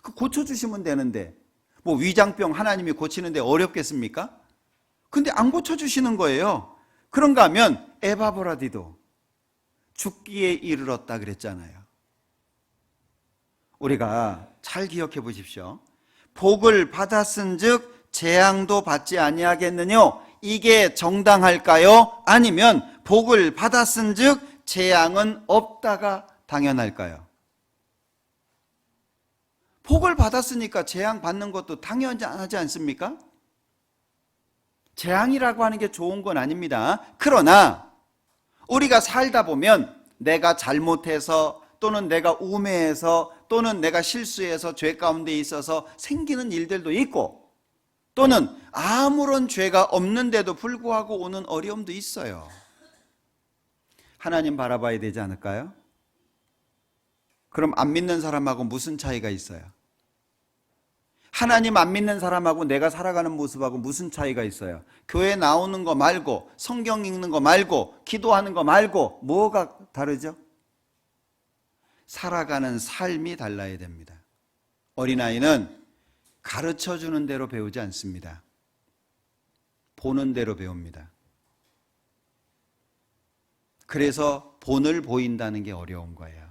그 고쳐주시면 되는데 뭐 위장병 하나님이 고치는데 어렵겠습니까? 근데 안 고쳐주시는 거예요. 그런가 하면 에바브라디도 죽기에 이르렀다 그랬잖아요. 우리가 잘 기억해 보십시오. 복을 받았은즉 재앙도 받지 아니하겠느뇨. 이게 정당할까요? 아니면 복을 받았은즉 재앙은 없다가 당연할까요? 복을 받았으니까 재앙 받는 것도 당연하지 않습니까? 재앙이라고 하는 게 좋은 건 아닙니다. 그러나 우리가 살다 보면 내가 잘못해서 또는 내가 우매해서 또는 내가 실수해서 죄 가운데 있어서 생기는 일들도 있고 또는 아무런 죄가 없는데도 불구하고 오는 어려움도 있어요. 하나님 바라봐야 되지 않을까요? 그럼 안 믿는 사람하고 무슨 차이가 있어요? 하나님 안 믿는 사람하고 내가 살아가는 모습하고 무슨 차이가 있어요? 교회 나오는 거 말고 성경 읽는 거 말고 기도하는 거 말고 뭐가 다르죠? 살아가는 삶이 달라야 됩니다. 어린아이는 가르쳐주는 대로 배우지 않습니다. 보는 대로 배웁니다. 그래서 본을 보인다는 게 어려운 거예요.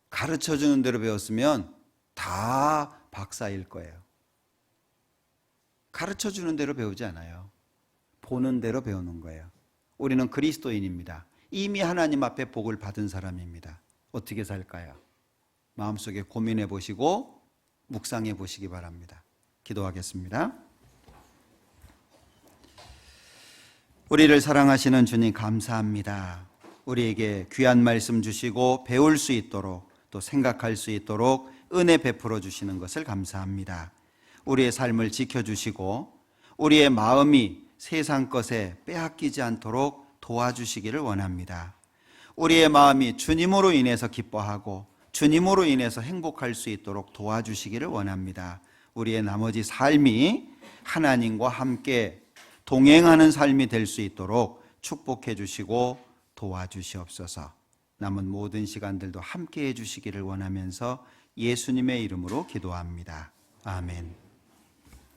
가르쳐주는 대로 배웠으면 다 박사일 거예요. 가르쳐주는 대로 배우지 않아요. 보는 대로 배우는 거예요. 우리는 그리스도인입니다. 이미 하나님 앞에 복을 받은 사람입니다. 어떻게 살까요? 마음속에 고민해 보시고 묵상해 보시기 바랍니다. 기도하겠습니다. 우리를 사랑하시는 주님 감사합니다. 우리에게 귀한 말씀 주시고 배울 수 있도록 또 생각할 수 있도록 은혜 베풀어 주시는 것을 감사합니다. 우리의 삶을 지켜주시고 우리의 마음이 세상 것에 빼앗기지 않도록 도와주시기를 원합니다. 우리의 마음이 주님으로 인해서 기뻐하고 주님으로 인해서 행복할 수 있도록 도와주시기를 원합니다. 우리의 나머지 삶이 하나님과 함께 동행하는 삶이 될 수 있도록 축복해 주시고 도와주시옵소서. 남은 모든 시간들도 함께 해 주시기를 원하면서 예수님의 이름으로 기도합니다. 아멘.